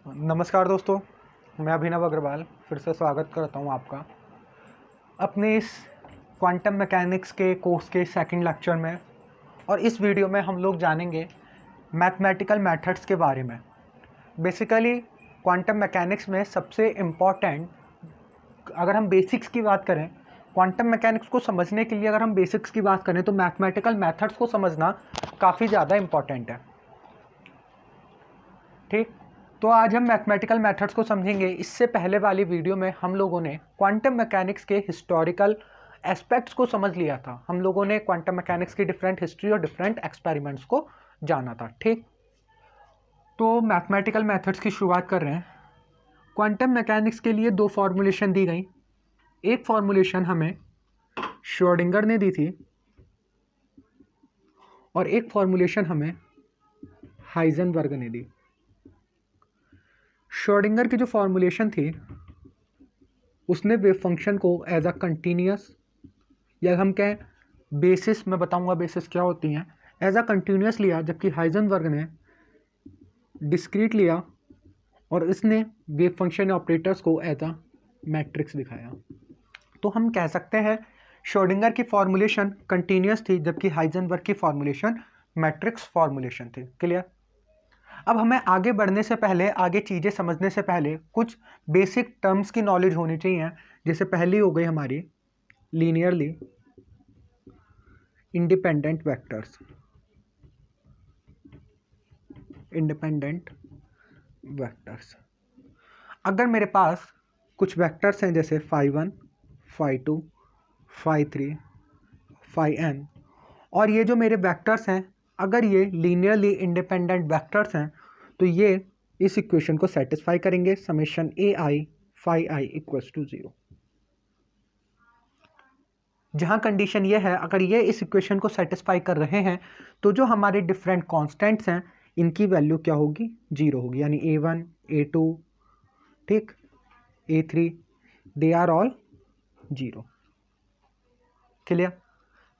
नमस्कार दोस्तों, मैं अभिनव अग्रवाल फिर से स्वागत करता हूं आपका अपने इस क्वांटम मैकेनिक्स के कोर्स के सेकंड लेक्चर में। और इस वीडियो में हम लोग जानेंगे मैथमेटिकल मेथड्स के बारे में। बेसिकली क्वांटम मैकेनिक्स में सबसे इम्पॉर्टेंट, अगर हम बेसिक्स की बात करें, क्वांटम मैकेनिक्स को समझने के लिए अगर हम बेसिक्स की बात करें तो मैथमेटिकल मेथड्स को समझना काफ़ी ज़्यादा इम्पॉर्टेंट है। ठीक, तो आज हम मैथमेटिकल मेथड्स को समझेंगे। इससे पहले वाली वीडियो में हम लोगों ने क्वांटम मैकेनिक्स के हिस्टोरिकल एस्पेक्ट्स को समझ लिया था। हम लोगों ने क्वांटम मैकेनिक्स की डिफरेंट हिस्ट्री और डिफरेंट एक्सपेरिमेंट्स को जाना था। ठीक, तो मैथमेटिकल मेथड्स की शुरुआत कर रहे हैं। क्वांटम मैकेनिक्स के लिए दो फॉर्मूलेशन दी गई। एक फॉर्मूलेशन हमें श्रोडिंगर ने दी थी और एक फॉर्मूलेशन हमें हाइजेनबर्ग ने दी। श्रोडिंगर की जो फॉर्मूलेशन थी उसने वेव फंक्शन को एज अ कंटिन्यूस, या हम कहें बेसिस, मैं बताऊंगा बेसिस क्या होती हैं, एज अ कंटिन्यूस लिया, जबकि हाइजेनबर्ग ने डिस्क्रीट लिया और इसने वेव फंक्शन ऑपरेटर्स को एज अ मैट्रिक्स दिखाया। तो हम कह सकते हैं श्रोडिंगर की फॉर्मूलेशन कंटिन्यूस थी जबकि हाइजेनबर्ग की फॉर्मूलेशन मैट्रिक्स फॉर्मूलेशन थी। क्लियर? अब हमें आगे बढ़ने से पहले, आगे चीज़ें समझने से पहले कुछ बेसिक टर्म्स की नॉलेज होनी चाहिए। जैसे पहली हो गई हमारी linearly independent vectors. Independent vectors, अगर मेरे पास कुछ वेक्टर्स हैं जैसे phi1, phi2, phi3, phi n, और ये जो मेरे वेक्टर्स हैं अगर ये लीनियरली इंडिपेंडेंट वेक्टर्स हैं तो ये इस इक्वेशन को सेटिस्फाई करेंगे, summation ai phi I equals to 0। जहाँ कंडीशन ये है, अगर ये इस इक्वेशन को सेटिस्फाई कर रहे हैं तो जो हमारे डिफरेंट कॉन्स्टेंट्स हैं इनकी वैल्यू क्या होगी? 0 होगी। यानी a1, a2, ठीक, a3, they are all 0। Clear?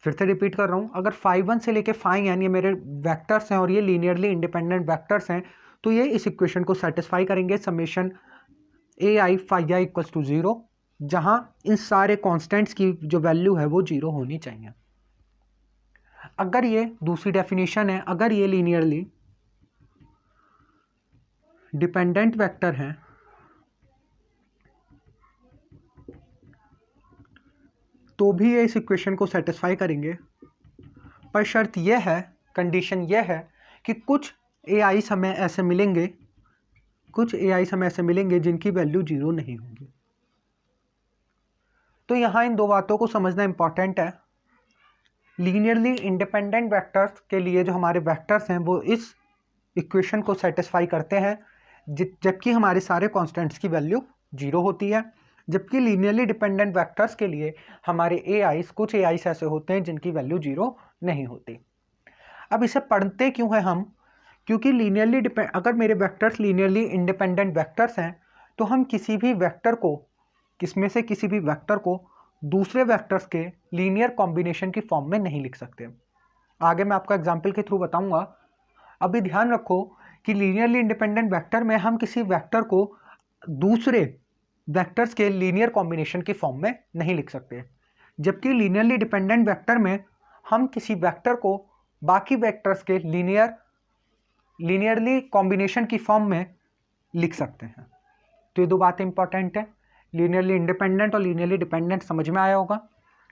फिर से रिपीट कर रहा हूँ, अगर phi1 से लेके phi n ये मेरे वेक्टर्स हैं और ये लीनियरली इंडिपेंडेंट वेक्टर्स हैं तो ये इस इक्वेशन को सेटिस्फाई करेंगे, summation ai phi I equals to 0, जहाँ इन सारे कॉन्स्टेंट्स की जो वैल्यू है वो 0 होनी चाहिए। अगर ये दूसरी डेफिनेशन है, अगर ये लीनियरली डिपेंडेंट वेक्टर हैं तो भी ये इस इक्वेशन को सेटिस्फाई करेंगे, पर शर्त यह है, कंडीशन यह है कि कुछ ai हमें ऐसे मिलेंगे, कुछ ai हमें ऐसे मिलेंगे जिनकी वैल्यू 0 नहीं होगी। तो यहाँ इन दो बातों को समझना इंपॉर्टेंट है। लीनियरली इंडिपेंडेंट वेक्टर्स के लिए जो हमारे वेक्टर्स हैं वो इस इक्वेशन को सेटिस्फाई करते हैं, जबकि हमारे सारे कॉन्स्टेंट्स की वैल्यू 0 होती है। जबकि लीनियरली डिपेंडेंट वेक्टर्स के लिए हमारे ai's, कुछ ai's ऐसे होते हैं जिनकी वैल्यू 0 नहीं होती। अब इसे पढ़ते क्यों है हम? क्योंकि अगर मेरे वेक्टर्स लीनियरली इंडिपेंडेंट वेक्टर्स हैं तो हम किसी भी वेक्टर को, किसमें से किसी भी वेक्टर को दूसरे वेक्टर्स के लीनियर कॉम्बिनेशन की फॉर्म में नहीं लिख सकते। आगे मैं आपको एग्जांपल के थ्रू बताऊंगा। अभी ध्यान रखो कि लीनियरली इंडिपेंडेंट वेक्टर में हम किसी वेक्टर को दूसरे वेक्टर्स के लीनियर कॉम्बिनेशन की फॉर्म में नहीं लिख सकते, जबकि लीनियरली डिपेंडेंट वेक्टर में हम किसी वेक्टर को बाकी वेक्टर्स के लीनियरली कॉम्बिनेशन की फॉर्म में लिख सकते हैं। तो ये दो बातें इंपॉर्टेंट है, लीनियरली इंडिपेंडेंट और लीनियरली डिपेंडेंट समझ में आया होगा।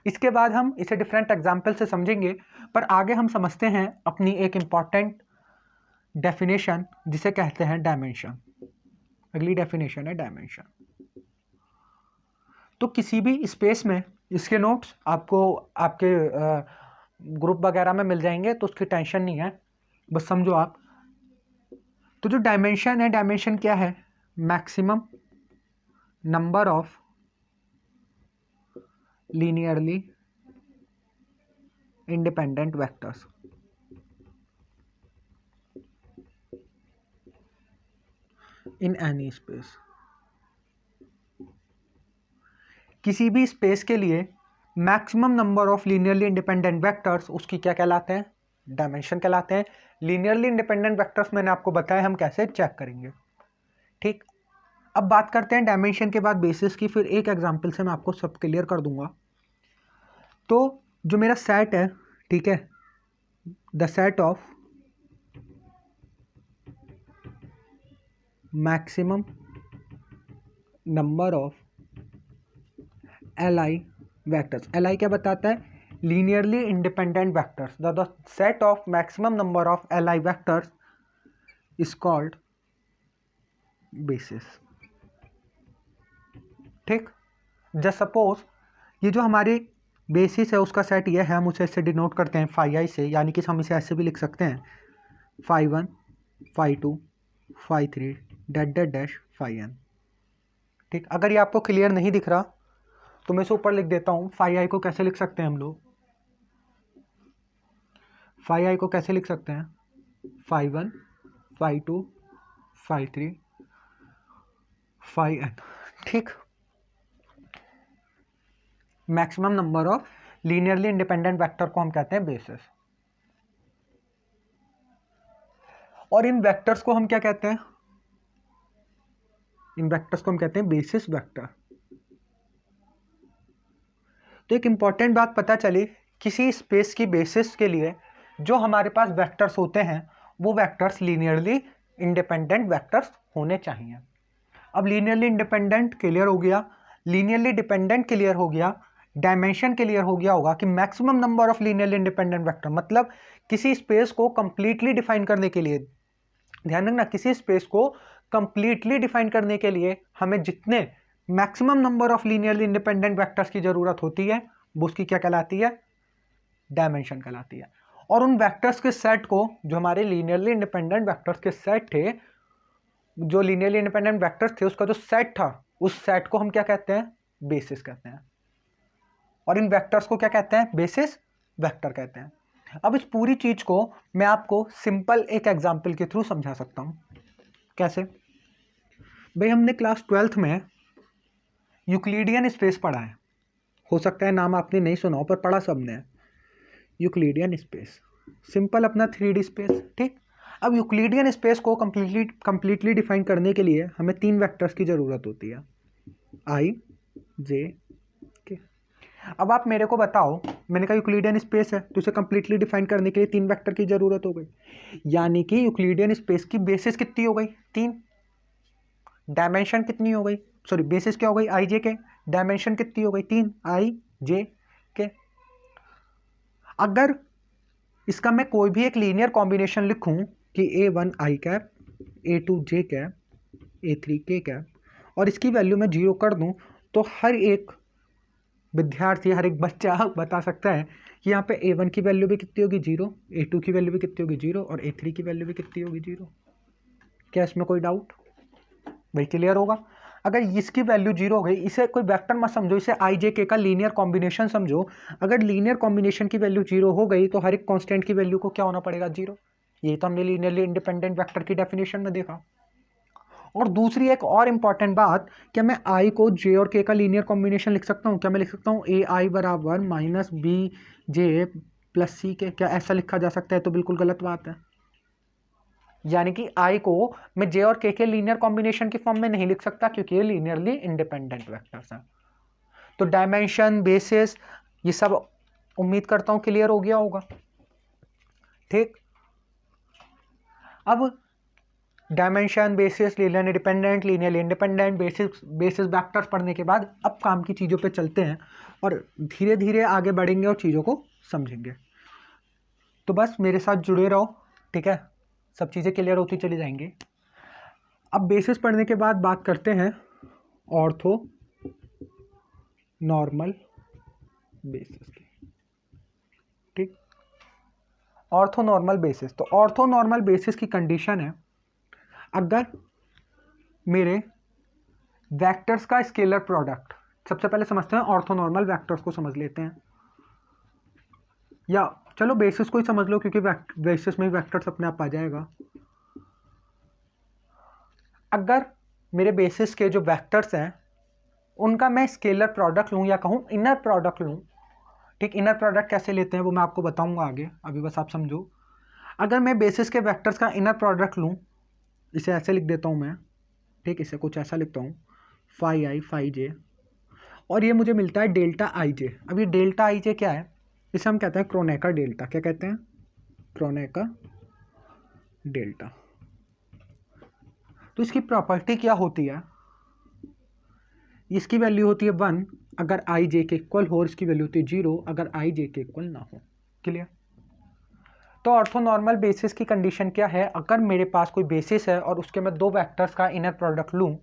इसके बाद हम इसे डिफरेंट एग्जाम्पल से समझेंगे, पर आगे हम समझते हैं अपनी एक इम्पॉर्टेंट डेफिनेशन जिसे कहते हैं डायमेंशन। अगली डेफिनेशन है डायमेंशन। तो किसी भी स्पेस में, इसके नोट्स आपको आपके ग्रुप वगैरह में मिल जाएंगे तो उसकी टेंशन नहीं है, बस समझो आप। तो जो डायमेंशन है, डायमेंशन क्या है? Maximum number of linearly independent vectors. In any space. किसी भी स्पेस के लिए maximum number of linearly independent vectors उसकी क्या कहलाते हैं? डायमेंशन कहलाते हैं। लीनियरली इंडिपेंडेंट वेक्टर्स मैंने आपको बताया हम कैसे चेक करेंगे। ठीक, अब बात करते हैं डायमेंशन के बाद बेसिस की, फिर एक एग्जांपल से मैं आपको सब क्लियर कर दूंगा। तो जो मेरा सेट है, ठीक है, the set of maximum number of Li vectors, Li क्या बताता है, linearly independent vectors, the set of maximum number of Li vectors is called basis. ठीक, जस्ट सपोज ये जो हमारी बेसिस है उसका सेट ये है, हम उसे ऐसे डिनोट करते हैं फाई आई से, यानी कि हम इसे ऐसे भी लिख सकते हैं phi 1 phi 2 phi 3 dot dot dash phi n। ठीक, अगर ये आपको क्लियर नहीं दिख रहा तो मैं इसे ऊपर लिख देता हूँ। फाई आई को कैसे लिख सकते हैं हम लोग, फाई आई को कैसे लिख सकते हैं, phi 1 phi 2 phi 3 phi n। ठीक, maximum number of linearly independent vector को हम कहते हैं बेसिस। और इन वेक्टर्स को हम क्या कहते हैं, इन वेक्टर्स को हम कहते हैं बेसिस वेक्टर। तो एक इंपॉर्टेंट बात पता चली, किसी स्पेस की बेसिस के लिए जो हमारे पास वेक्टर्स होते हैं वो वेक्टर्स लीनियरली इंडिपेंडेंट वेक्टर्स होने चाहिए। अब लीनियरली इंडिपेंडेंट क्लियर हो गया, लीनियरली डिपेंडेंट क्लियर हो गया, डायमेंशन क्लियर हो गया होगा कि maximum number of linearly independent vector, मतलब किसी स्पेस को कंप्लीटली डिफाइन करने के लिए, ध्यान रखना, किसी स्पेस को कंप्लीटली डिफाइन करने के लिए हमें जितने maximum number of linearly independent vectors की जरूरत होती है वो उसकी क्या कहलाती है, डायमेंशन कहलाती है। और उन वेक्टर्स के सेट को, जो हमारे लीनियरली इंडिपेंडेंट वेक्टर्स के सेट थे, जो लीनियरली इंडिपेंडेंट वेक्टर्स थे उसका जो सेट था, उस सेट को हम क्या कहते हैं, बेसिस कहते हैं। और इन वेक्टर्स को क्या कहते हैं, बेसिस वेक्टर कहते हैं। अब इस पूरी चीज को मैं आपको सिंपल एक एग्जांपल के थ्रू समझा सकता हूं। कैसे भाई, हमने क्लास 12th में यूक्लिडियन स्पेस पढ़ा है, हो सकता है नाम आपने नहीं सुना हो पर पढ़ा सबने, यूक्लिडियन स्पेस, सिंपल अपना 3D स्पेस। ठीक, अब यूक्लिडियन स्पेस को कंप्लीटली डिफाइन करने के लिए हमें 3 वेक्टर्स की ज़रूरत होती है, आई जे के। अब आप मेरे को बताओ, मैंने कहा यूक्लिडियन स्पेस है तो इसे कंप्लीटली डिफाइन करने के लिए 3 वेक्टर की ज़रूरत हो गई, यानी कि यूक्लिडियन स्पेस की बेसिस कितनी हो गई, 3, डायमेंशन कितनी हो गई, सॉरी बेसिस क्या हो गई, आई जे के, डायमेंशन कितनी हो गई, 3 आई जे के। अगर इसका मैं कोई भी एक लीनियर कॉम्बिनेशन लिखूं कि A1 आई कैप, A2 जे कैप, A3 के कैप, और इसकी वैल्यू मैं 0 कर दूं, तो हर एक विद्यार्थी, हर एक बच्चा बता सकता है कि यहाँ पे A1 की वैल्यू भी कितनी होगी 0, A2 की वैल्यू भी कितनी होगी 0 और A3 की वैल्यू भी कितनी होगी 0। क्या इसमें कोई डाउट, भाई क्लियर होगा। अगर इसकी वैल्यू 0 हो गई, इसे कोई वेक्टर मत समझो, इसे आई जे के का लीनियर कॉम्बिनेशन समझो। अगर लीनियर कॉम्बिनेशन की वैल्यू 0 हो गई तो हर एक कांस्टेंट की वैल्यू को क्या होना पड़ेगा, 0। ये तो हमने लीनियरली इंडिपेंडेंट वेक्टर की डेफिनेशन में देखा। और दूसरी एक और इंपॉर्टेंट बात, क्या मैं आई को जे और के का लीनियर कॉम्बिनेशन लिख सकता हूँ, क्या मैं लिख सकता हूँ ए आई बराबर माइनस बी जे प्लस सी के, क्या ऐसा लिखा जा सकता है, तो बिल्कुल गलत बात है। यानी कि आई को मैं जे और के लीनियर कॉम्बिनेशन की फॉर्म में नहीं लिख सकता क्योंकि ये लीनियरली इंडिपेंडेंट वेक्टर्स हैं। तो डायमेंशन, बेसिस, ये सब उम्मीद करता हूं क्लियर हो गया होगा। ठीक, अब dimension, basis, linear independent, linearly independent, basis vectors पढ़ने के बाद अब काम की चीज़ों पे चलते हैं और धीरे धीरे आगे बढ़ेंगे और चीज़ों को समझेंगे। तो बस मेरे साथ जुड़े रहो, ठीक है, सब चीज़ें क्लियर होती चली जाएंगी। अब बेसिस पढ़ने के बाद बात करते हैं ऑर्थो नॉर्मल बेसिस की। ठीक, ऑर्थो नॉर्मल बेसिस, तो ऑर्थो नॉर्मल बेसिस की कंडीशन है, अगर मेरे वेक्टर्स का स्केलर प्रोडक्ट, सबसे पहले समझते हैं ऑर्थो नॉर्मल वेक्टर्स को समझ लेते हैं, या चलो बेसिस को ही समझ लो क्योंकि बेसिस में वेक्टर्स अपने आप आ जाएगा। अगर मेरे बेसिस के जो वेक्टर्स हैं उनका मैं स्केलर प्रोडक्ट लूँ या कहूँ इनर प्रोडक्ट लूँ, ठीक, इनर प्रोडक्ट कैसे लेते हैं वो मैं आपको बताऊंगा आगे, अभी बस आप समझो। अगर मैं बेसिस के वेक्टर्स का इनर प्रोडक्ट लूँ, इसे ऐसे लिख देता हूँ मैं, ठीक, इसे कुछ ऐसा लिखता हूँ, फाई आई फाई जे, और ये मुझे मिलता है डेल्टा आई जे। अब ये डेल्टा आई जे क्या है, इसे हम कहते हैं क्रोनेकर डेल्टा। क्या कहते हैं? Kronecker delta. तो इसकी प्रॉपर्टी क्या होती है? इसकी वैल्यू होती है 1 अगर आई जे के इक्वल हो, और इसकी वैल्यू होती है 0 अगर आई जे के इक्वल ना हो। क्लियर? तो ऑर्थोनॉर्मल बेसिस की कंडीशन क्या है? अगर मेरे पास कोई बेसिस है और उसके मैं दो वेक्टर्स का इनर प्रोडक्ट लूँ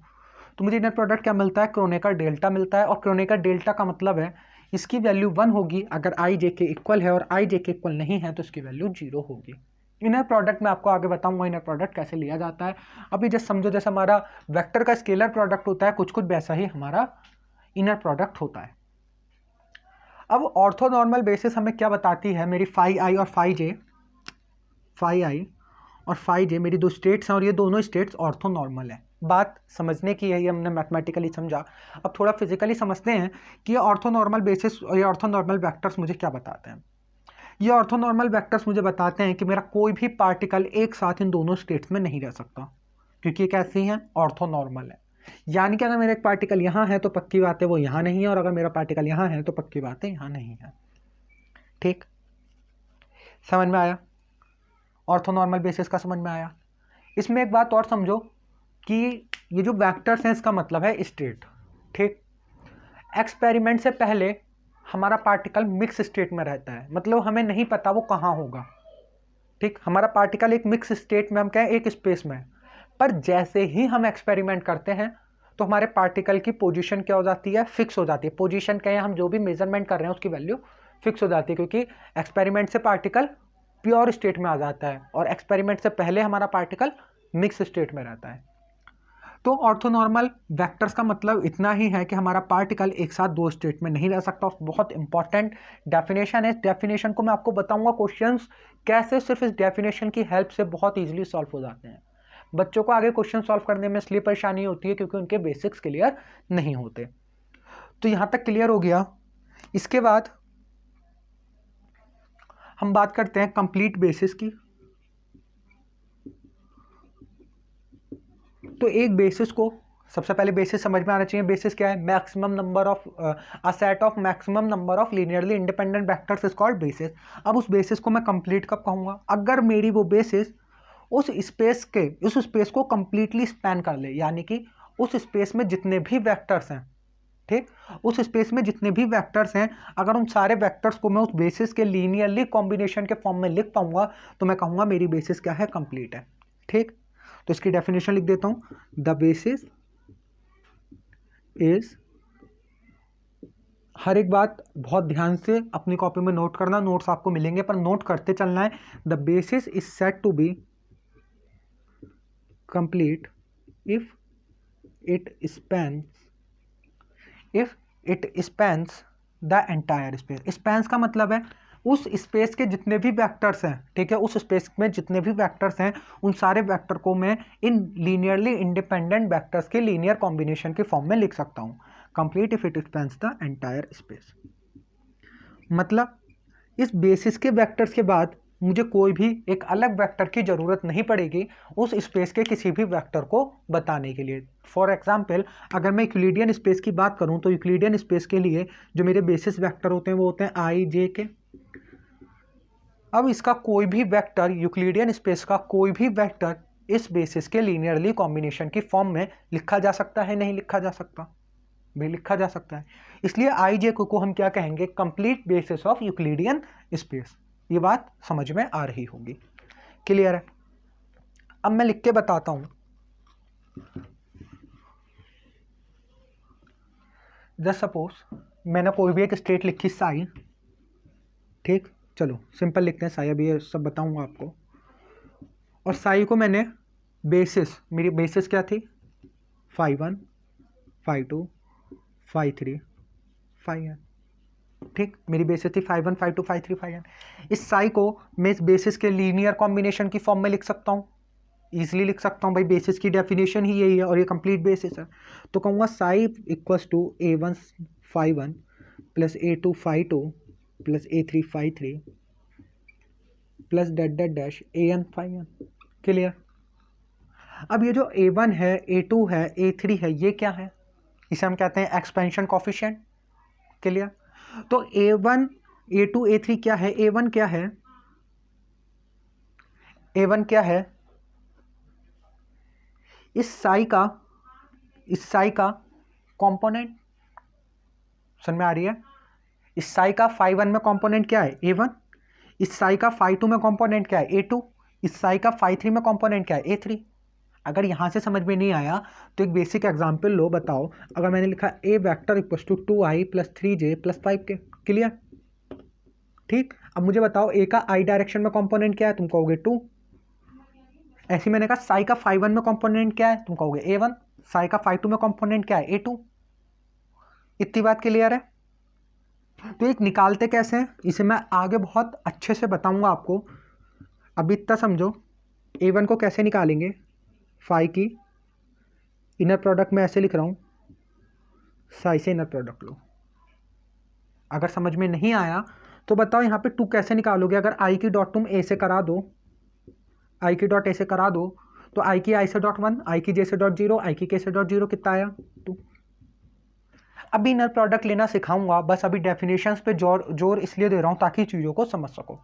तो मुझे इनर प्रोडक्ट क्या मिलता है? क्रोनेकर डेल्टा मिलता है। और क्रोनेकर डेल्टा का मतलब है इसकी वैल्यू 1 होगी अगर आई जे के इक्वल है, और आई जे के इक्वल नहीं है तो इसकी वैल्यू 0 होगी। इनर प्रोडक्ट मैं आपको आगे बताऊंगा इनर प्रोडक्ट कैसे लिया जाता है। अभी जस्ट समझो जैसे हमारा वेक्टर का स्केलर प्रोडक्ट होता है, कुछ कुछ वैसा ही हमारा इनर प्रोडक्ट होता है। अब ऑर्थोनॉर्मल बेसिस हमें क्या बताती है? मेरी फाई आई और फाई जे, फाई आई और फाई जे मेरी दो स्टेट्स हैं, और ये दोनों स्टेट्स ऑर्थोनॉर्मल है। बात समझने की है, ये हमने मैथमेटिकली समझा। अब थोड़ा फिजिकली समझते हैं कि ये ऑर्थोनॉर्मल बेसिस और ये ऑर्थोनॉर्मल वेक्टर्स मुझे क्या बताते हैं। ये ऑर्थोनॉर्मल वेक्टर्स मुझे बताते हैं कि मेरा कोई भी पार्टिकल एक साथ इन दोनों स्टेट्स में नहीं रह सकता, क्योंकि ये कैसी हैं? ऑर्थोनॉर्मल है। यानी कि अगर मेरा एक पार्टिकल यहाँ है तो पक्की बात है वो यहाँ नहीं है, और अगर मेरा पार्टिकल यहाँ है तो पक्की बात है यहाँ नहीं है। ठीक, समझ में आया? ऑर्थोनॉर्मल बेसिस का समझ में आया? इसमें एक बात और समझो कि ये जो वेक्टर्स हैं इसका मतलब है स्टेट। ठीक, एक्सपेरिमेंट से पहले हमारा पार्टिकल मिक्स स्टेट में रहता है, मतलब हमें नहीं पता वो कहाँ होगा। ठीक, हमारा पार्टिकल एक मिक्स स्टेट में, हम कहें एक स्पेस में, पर जैसे ही हम एक्सपेरिमेंट करते हैं तो हमारे पार्टिकल की पोजीशन क्या हो जाती है? फिक्स हो जाती है। पोजीशन कहें, हम जो भी मेजरमेंट कर रहे हैं उसकी वैल्यू फिक्स हो जाती है, क्योंकि एक्सपेरिमेंट से पार्टिकल प्योर स्टेट में आ जाता है और एक्सपेरिमेंट से पहले हमारा पार्टिकल मिक्स स्टेट में रहता है। तो ऑर्थोनॉर्मल वेक्टर्स का मतलब इतना ही है कि हमारा पार्टिकल एक साथ दो स्टेट में नहीं रह सकता। बहुत इंपॉर्टेंट डेफिनेशन है। इस डेफिनेशन को मैं आपको बताऊंगा क्वेश्चंस कैसे सिर्फ इस डेफिनेशन की हेल्प से बहुत इजीली सॉल्व हो जाते हैं। बच्चों को आगे क्वेश्चन सॉल्व करने में इसलिए परेशानी होती है क्योंकि उनके बेसिक्स क्लियर नहीं होते। तो यहां तक क्लियर हो गया। इसके बाद हम बात करते हैं कंप्लीट बेसिस की। तो एक बेसिस को सबसे पहले बेसिस समझ में आना चाहिए। बेसिस क्या है? Maximum number of a set of maximum number of linearly independent vectors is called basis. अब उस बेसिस को मैं कंप्लीट कब कहूंगा? अगर मेरी वो बेसिस उस स्पेस को कंप्लीटली स्पैन कर ले, यानी कि उस स्पेस में जितने भी वेक्टर्स हैं, ठीक, उस स्पेस में जितने भी वेक्टर्स हैं, अगर उन सारे वेक्टर्स को मैं उस बेसिस के लीनियरली कॉम्बिनेशन के फॉर्म में लिख पाऊंगा तो मैं कहूंगा मेरी बेसिस क्या है? कंप्लीट है। ठीक, तो इसकी डेफिनेशन लिख देता हूं। द बेसिस इज, हर एक बात बहुत ध्यान से अपनी कॉपी में नोट करना, नोट्स आपको मिलेंगे पर नोट करते चलना है। The basis is said to be complete if it spans the entire space. Spans का मतलब है उस स्पेस के जितने भी वेक्टर्स हैं, ठीक है, उस स्पेस में जितने भी वेक्टर्स हैं उन सारे वेक्टर को मैं इन लीनियरली इंडिपेंडेंट वेक्टर्स के लीनियर कॉम्बिनेशन के फॉर्म में लिख सकता हूं। Complete if it spans the entire space, मतलब इस बेसिस के वेक्टर्स के बाद मुझे कोई भी एक अलग वेक्टर की ज़रूरत नहीं पड़ेगी उस स्पेस के किसी भी वेक्टर को बताने के लिए। फॉर एग्जांपल, अगर मैं यूक्लिडियन स्पेस की बात करूं तो यूक्लिडियन स्पेस के लिए जो मेरे बेसिस वेक्टर होते हैं वो होते हैं आई जे के। अब इसका कोई भी वेक्टर, यूक्लिडियन स्पेस का कोई भी वेक्टर इस बेसिस के लीनियरली कॉम्बिनेशन की फॉर्म में लिखा जा सकता है? नहीं लिखा जा सकता? भी लिखा जा सकता है। इसलिए आई जे को हम क्या कहेंगे? Complete basis of Euclidean space. ये बात समझ में आ रही होगी। क्लियर है? अब मैं लिख के बताता हूं। जस्ट सपोज मैंने कोई भी एक स्टेट लिखी साई, ठीक, चलो सिंपल लिखते हैं साई, अभी ये सब बताऊंगा आपको। और साई को मैंने बेसिस, मेरी बेसिस क्या थी? Phi 1, phi 2, phi 3, phi n। ठीक, मेरी बेसिस थी phi 1, phi 2, phi 3, phi n। इस साई को मैं इस बेसिस के लीनियर कॉम्बिनेशन की फॉर्म में लिख सकता हूँ, ईजिली लिख सकता हूँ भाई, बेसिस की डेफिनेशन ही यही है और ये कंप्लीट बेसिस है। तो कहूँगा psi equals to A1 phi 1 plus A2 phi 2 plus A3 phi 3 plus dot dot dash AN phi n। Clear? अब ये जो A1 है, A2 है, A3 है, ये क्या है? इसे हम कहते हैं एक्सपेंशन कोफिशिएंट। क्लियर? तो A1, A2, A3 क्या है? A1 क्या है? A1 क्या है? इस साई का कंपोनेंट, समझ में आ रही है? इस साई का फाई 1 में कंपोनेंट क्या है? A1। इस साई का फाई 2 में कंपोनेंट क्या है? A2। इस साई का फाई 3 में कंपोनेंट क्या है? A3। अगर यहाँ से समझ में नहीं आया तो एक बेसिक एग्जांपल लो, बताओ अगर मैंने लिखा A vector equals to 2i + 3j + 5k। Clear? ठीक, अब मुझे बताओ A का i डायरेक्शन में कंपोनेंट क्या है? तुम कहोगे 2। ऐसे मैंने कहा साई का फाई 1 में कंपोनेंट क्या है? तुम कहोगे A1। साई का फाई 2 में कंपोनेंट क्या है? A2। इतनी बात क्लियर है? तो एक निकालते कैसे हैं इसे मैं आगे बहुत अच्छे से बताऊंगा आपको। अभी इतना समझो, A1 को कैसे निकालेंगे? फाई की इनर प्रोडक्ट में ऐसे लिख रहा हूँ, साई से इनर प्रोडक्ट लो। अगर समझ में नहीं आया तो बताओ यहाँ पे 2 कैसे निकालोगे? अगर आई की डॉट तुम ए से करा दो, आई की डॉट ए से करा दो, तो आई की आई से डॉट 1, आई की जे से डॉट 0, आई की के से डॉट 0, कितना आया? 2। अभी इनर प्रोडक्ट लेना सिखाऊंगा, बस अभी डेफिनेशंस पे जोर इसलिए दे रहा हूँ ताकि चीज़ों को समझ सको।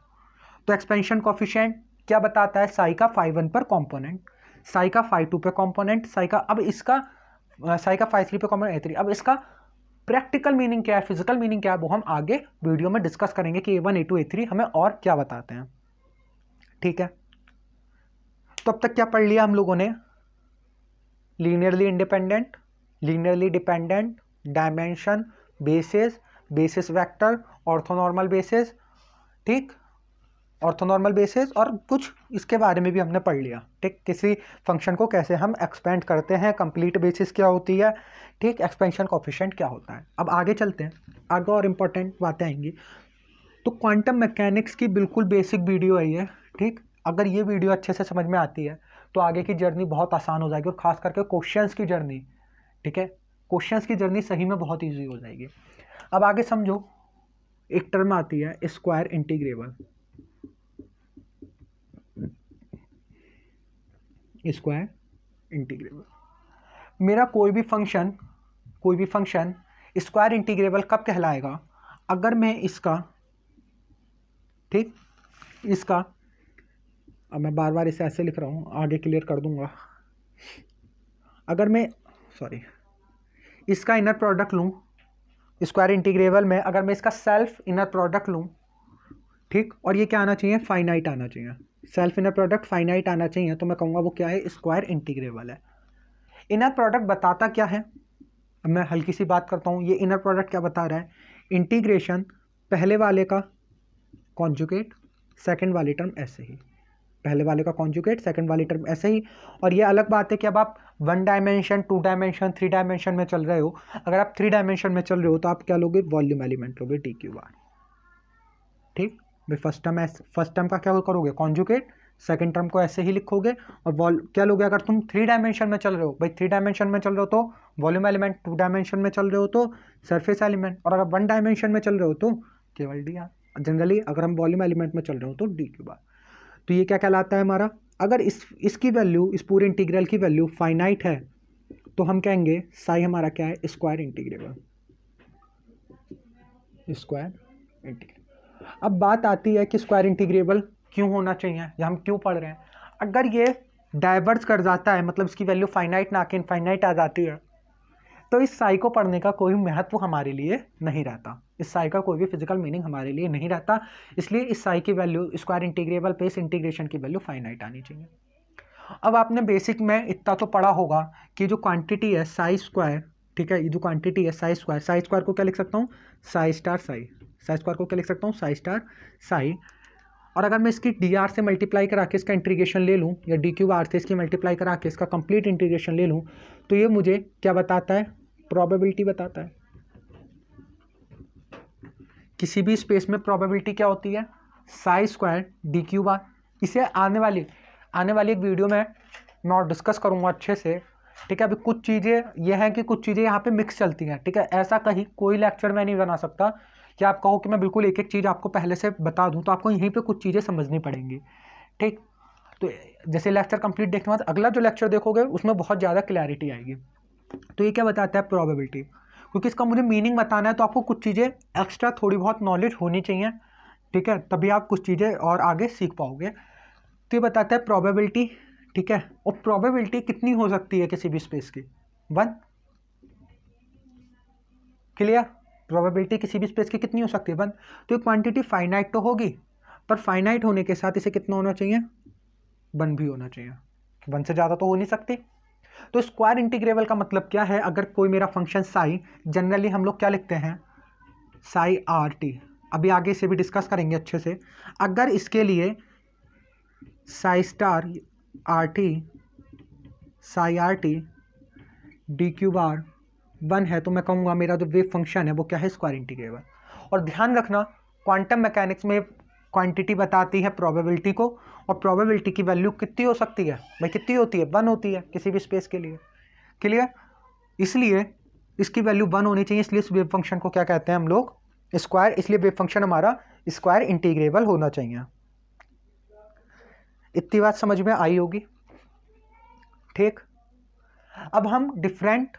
तो एक्सपेंशन कोफिशिएंट क्या बताता है? साई का फाई 1 पर कंपोनेंट, साई का फाई 2 पे कंपोनेंट, साई का फाई 3 पे कंपोनेंट, A3। अब इसका प्रैक्टिकल मीनिंग क्या है, फिजिकल मीनिंग क्या है, वो हम आगे वीडियो में डिस्कस करेंगे कि A1, A2, A3 हमें और क्या बताते हैं। ठीक है, तो अब तक क्या पढ़ लिया हम लोगों ने? Linearly independent, linearly dependent, dimension, basis vector, orthonormal basis. ठीक, ऑर्थोनॉर्मल बेसिस और कुछ इसके बारे में भी हमने पढ़ लिया। ठीक, किसी फंक्शन को कैसे हम एक्सपेंड करते हैं, कंप्लीट बेसिस क्या होती है, ठीक, एक्सपेंशन कोफिशिएंट क्या होता है। अब आगे चलते हैं, आगे और इम्पोर्टेंट बातें आएंगी। तो क्वांटम मैकेनिक्स की बिल्कुल बेसिक वीडियो है ये। ठीक, अगर ये वीडियो अच्छे से समझ में आती है तो आगे की जर्नी बहुत आसान हो जाएगी, और खास करके क्वेश्चंस की जर्नी। ठीक है, क्वेश्चंस की जर्नी सही में बहुत ईजी हो जाएगी। अब आगे समझो, एक टर्म आती है स्क्वायर इंटीग्रेबल। स्क्वायर इंटीग्रेबल, मेरा कोई भी फंक्शन स्क्वायर इंटीग्रेबल कब कहलाएगा? अगर मैं इसका, ठीक, इसका, अब मैं बार बार इसे ऐसे लिख रहा हूँ, आगे क्लियर कर दूंगा। अगर मैं इसका इनर प्रोडक्ट लूँ स्क्वायर इंटीग्रेबल में, अगर मैं इसका सेल्फ इनर प्रोडक्ट लूँ, ठीक, और ये क्या आना चाहिए? फाइनाइट आना चाहिए। सेल्फ इनर प्रोडक्ट फाइनाइट आना चाहिए, तो मैं कहूँगा वो क्या है? स्क्वायर इंटीग्रेबल है। इनर प्रोडक्ट बताता क्या है? अब मैं हल्की सी बात करता हूँ, ये इनर प्रोडक्ट क्या बता रहा है? इंटीग्रेशन पहले वाले का कॉन्जुगेट, सेकंड वाली टर्म ऐसे ही, पहले वाले का कॉन्जुगेट, सेकंड वाली टर्म ऐसे ही। और ये अलग बात है कि अब आप 1 डायमेंशन, 2 डायमेंशन, 3 डायमेंशन में चल रहे हो। अगर आप 3 डायमेंशन में चल रहे हो तो आप क्या लोगे? वॉल्यूम एलिमेंट लोगे, DQ_R। ठीक, भाई फर्स्ट टर्म का क्या करोगे? कॉन्जुगेट, सेकंड टर्म को ऐसे ही लिखोगे, और क्या लोगे? अगर तुम 3 डायमेंशन में चल रहे हो, भाई 3 डायमेंशन में चल रहे हो तो वॉल्यूम एलिमेंट, 2 डायमेंशन में चल रहे हो तो सरफेस एलिमेंट, और अगर 1 डायमेंशन में चल रहे हो तो केवल DR। जनरली अगर हम वॉल्यूम एलिमेंट में चल रहे हो तो DQ_R। तो ये क्या कहलाता है हमारा? अगर इसकी वैल्यू, इस पूरे इंटीग्रल की वैल्यू फाइनाइट है तो हम कहेंगे साई हमारा क्या है? Square integrable, square integrable. अब बात आती है कि स्क्वायर इंटीग्रेबल क्यों होना चाहिए, या हम क्यों पढ़ रहे हैं। अगर ये डाइवर्स कर जाता है, मतलब इसकी वैल्यू फाइनाइट ना कि इनफाइनाइट आ जाती है, तो इस साई को पढ़ने का कोई महत्व हमारे लिए नहीं रहता, इस साई का कोई भी फिजिकल मीनिंग हमारे लिए नहीं रहता। इसलिए इस साई की वैल्यू स्क्वायर इंटीग्रेबल पे इस इंटीग्रेशन की वैल्यू फाइनाइट आनी चाहिए। अब आपने बेसिक में इतना तो पढ़ा होगा कि जो क्वांटिटी है साई स्क्वायर, ठीक है, ये जो क्वांटिटी है साई स्क्वायर को क्या लिख सकता हूँ? साई स्टार साई। साई स्क्वायर को क्या लिख सकता हूँ? साई स्टार साई। और अगर मैं इसकी DR से मल्टीप्लाई करा के इसका इंटीग्रेशन ले लूँ, या DQ_R से इसकी मल्टीप्लाई करा के इसका कंप्लीट इंटीग्रेशन ले लूँ, तो ये मुझे क्या बताता है? प्रोबेबिलिटी बताता है। किसी भी स्पेस में प्रोबेबिलिटी क्या होती है? Sai square DQ_R। इसे आने वाली एक वीडियो में मैं और डिस्कस करूँगा अच्छे से। ठीक है, अभी कुछ चीज़ें ये हैं कि कुछ चीज़ें यहाँ पे मिक्स चलती हैं। ठीक है, ऐसा कहीं कोई लेक्चर में नहीं बना सकता कि आप कहो कि मैं बिल्कुल एक एक चीज़ आपको पहले से बता दूं, तो आपको यहीं पे कुछ चीज़ें समझनी पड़ेंगी। ठीक, तो जैसे लेक्चर कंप्लीट देखने के बाद अगला जो लेक्चर देखोगे उसमें बहुत ज़्यादा क्लैरिटी आएगी। तो ये क्या बताता है, प्रोबेबिलिटी। क्योंकि इसका मुझे मीनिंग बताना है तो आपको कुछ चीज़ें एक्स्ट्रा थोड़ी बहुत नॉलेज होनी चाहिए, ठीक है, तभी आप कुछ चीज़ें और आगे सीख पाओगे। तो ये बताता है प्रोबेबिलिटी, ठीक है। और प्रोबेबिलिटी कितनी हो सकती है किसी भी स्पेस की, 1। क्लियर, प्रोबेबिलिटी किसी भी स्पेस की कितनी हो सकती है, 1। तो ये क्वांटिटी फाइनाइट तो होगी, पर फाइनाइट होने के साथ इसे कितना होना चाहिए, 1 भी होना चाहिए, 1 से ज़्यादा तो हो नहीं सकती। तो स्क्वायर इंटीग्रेबल का मतलब क्या है, अगर कोई मेरा फंक्शन साई, जनरली हम लोग क्या लिखते हैं, साई आर टी, अभी आगे इसे भी डिस्कस करेंगे अच्छे से। अगर इसके लिए Sai star R T, psi R T D Q bar 1 है, तो मैं कहूँगा मेरा जो वेव फंक्शन है वो क्या है, स्क्वायर इंटीग्रेबल। और ध्यान रखना, क्वांटम मैकेनिक्स में क्वांटिटी बताती है प्रोबेबिलिटी को, और प्रोबेबिलिटी की वैल्यू कितनी हो सकती है भाई, कितनी होती है, 1 होती है किसी भी स्पेस के लिए। क्लियर, इसलिए इसकी वैल्यू 1 होनी चाहिए, इसलिए इस वेव फंक्शन को क्या कहते हैं हम लोग, स्क्वायर, इसलिए वेव फंक्शन हमारा स्क्वायर इंटीग्रेबल होना चाहिए। इतनी बात समझ में आई होगी, ठीक। अब हम डिफरेंट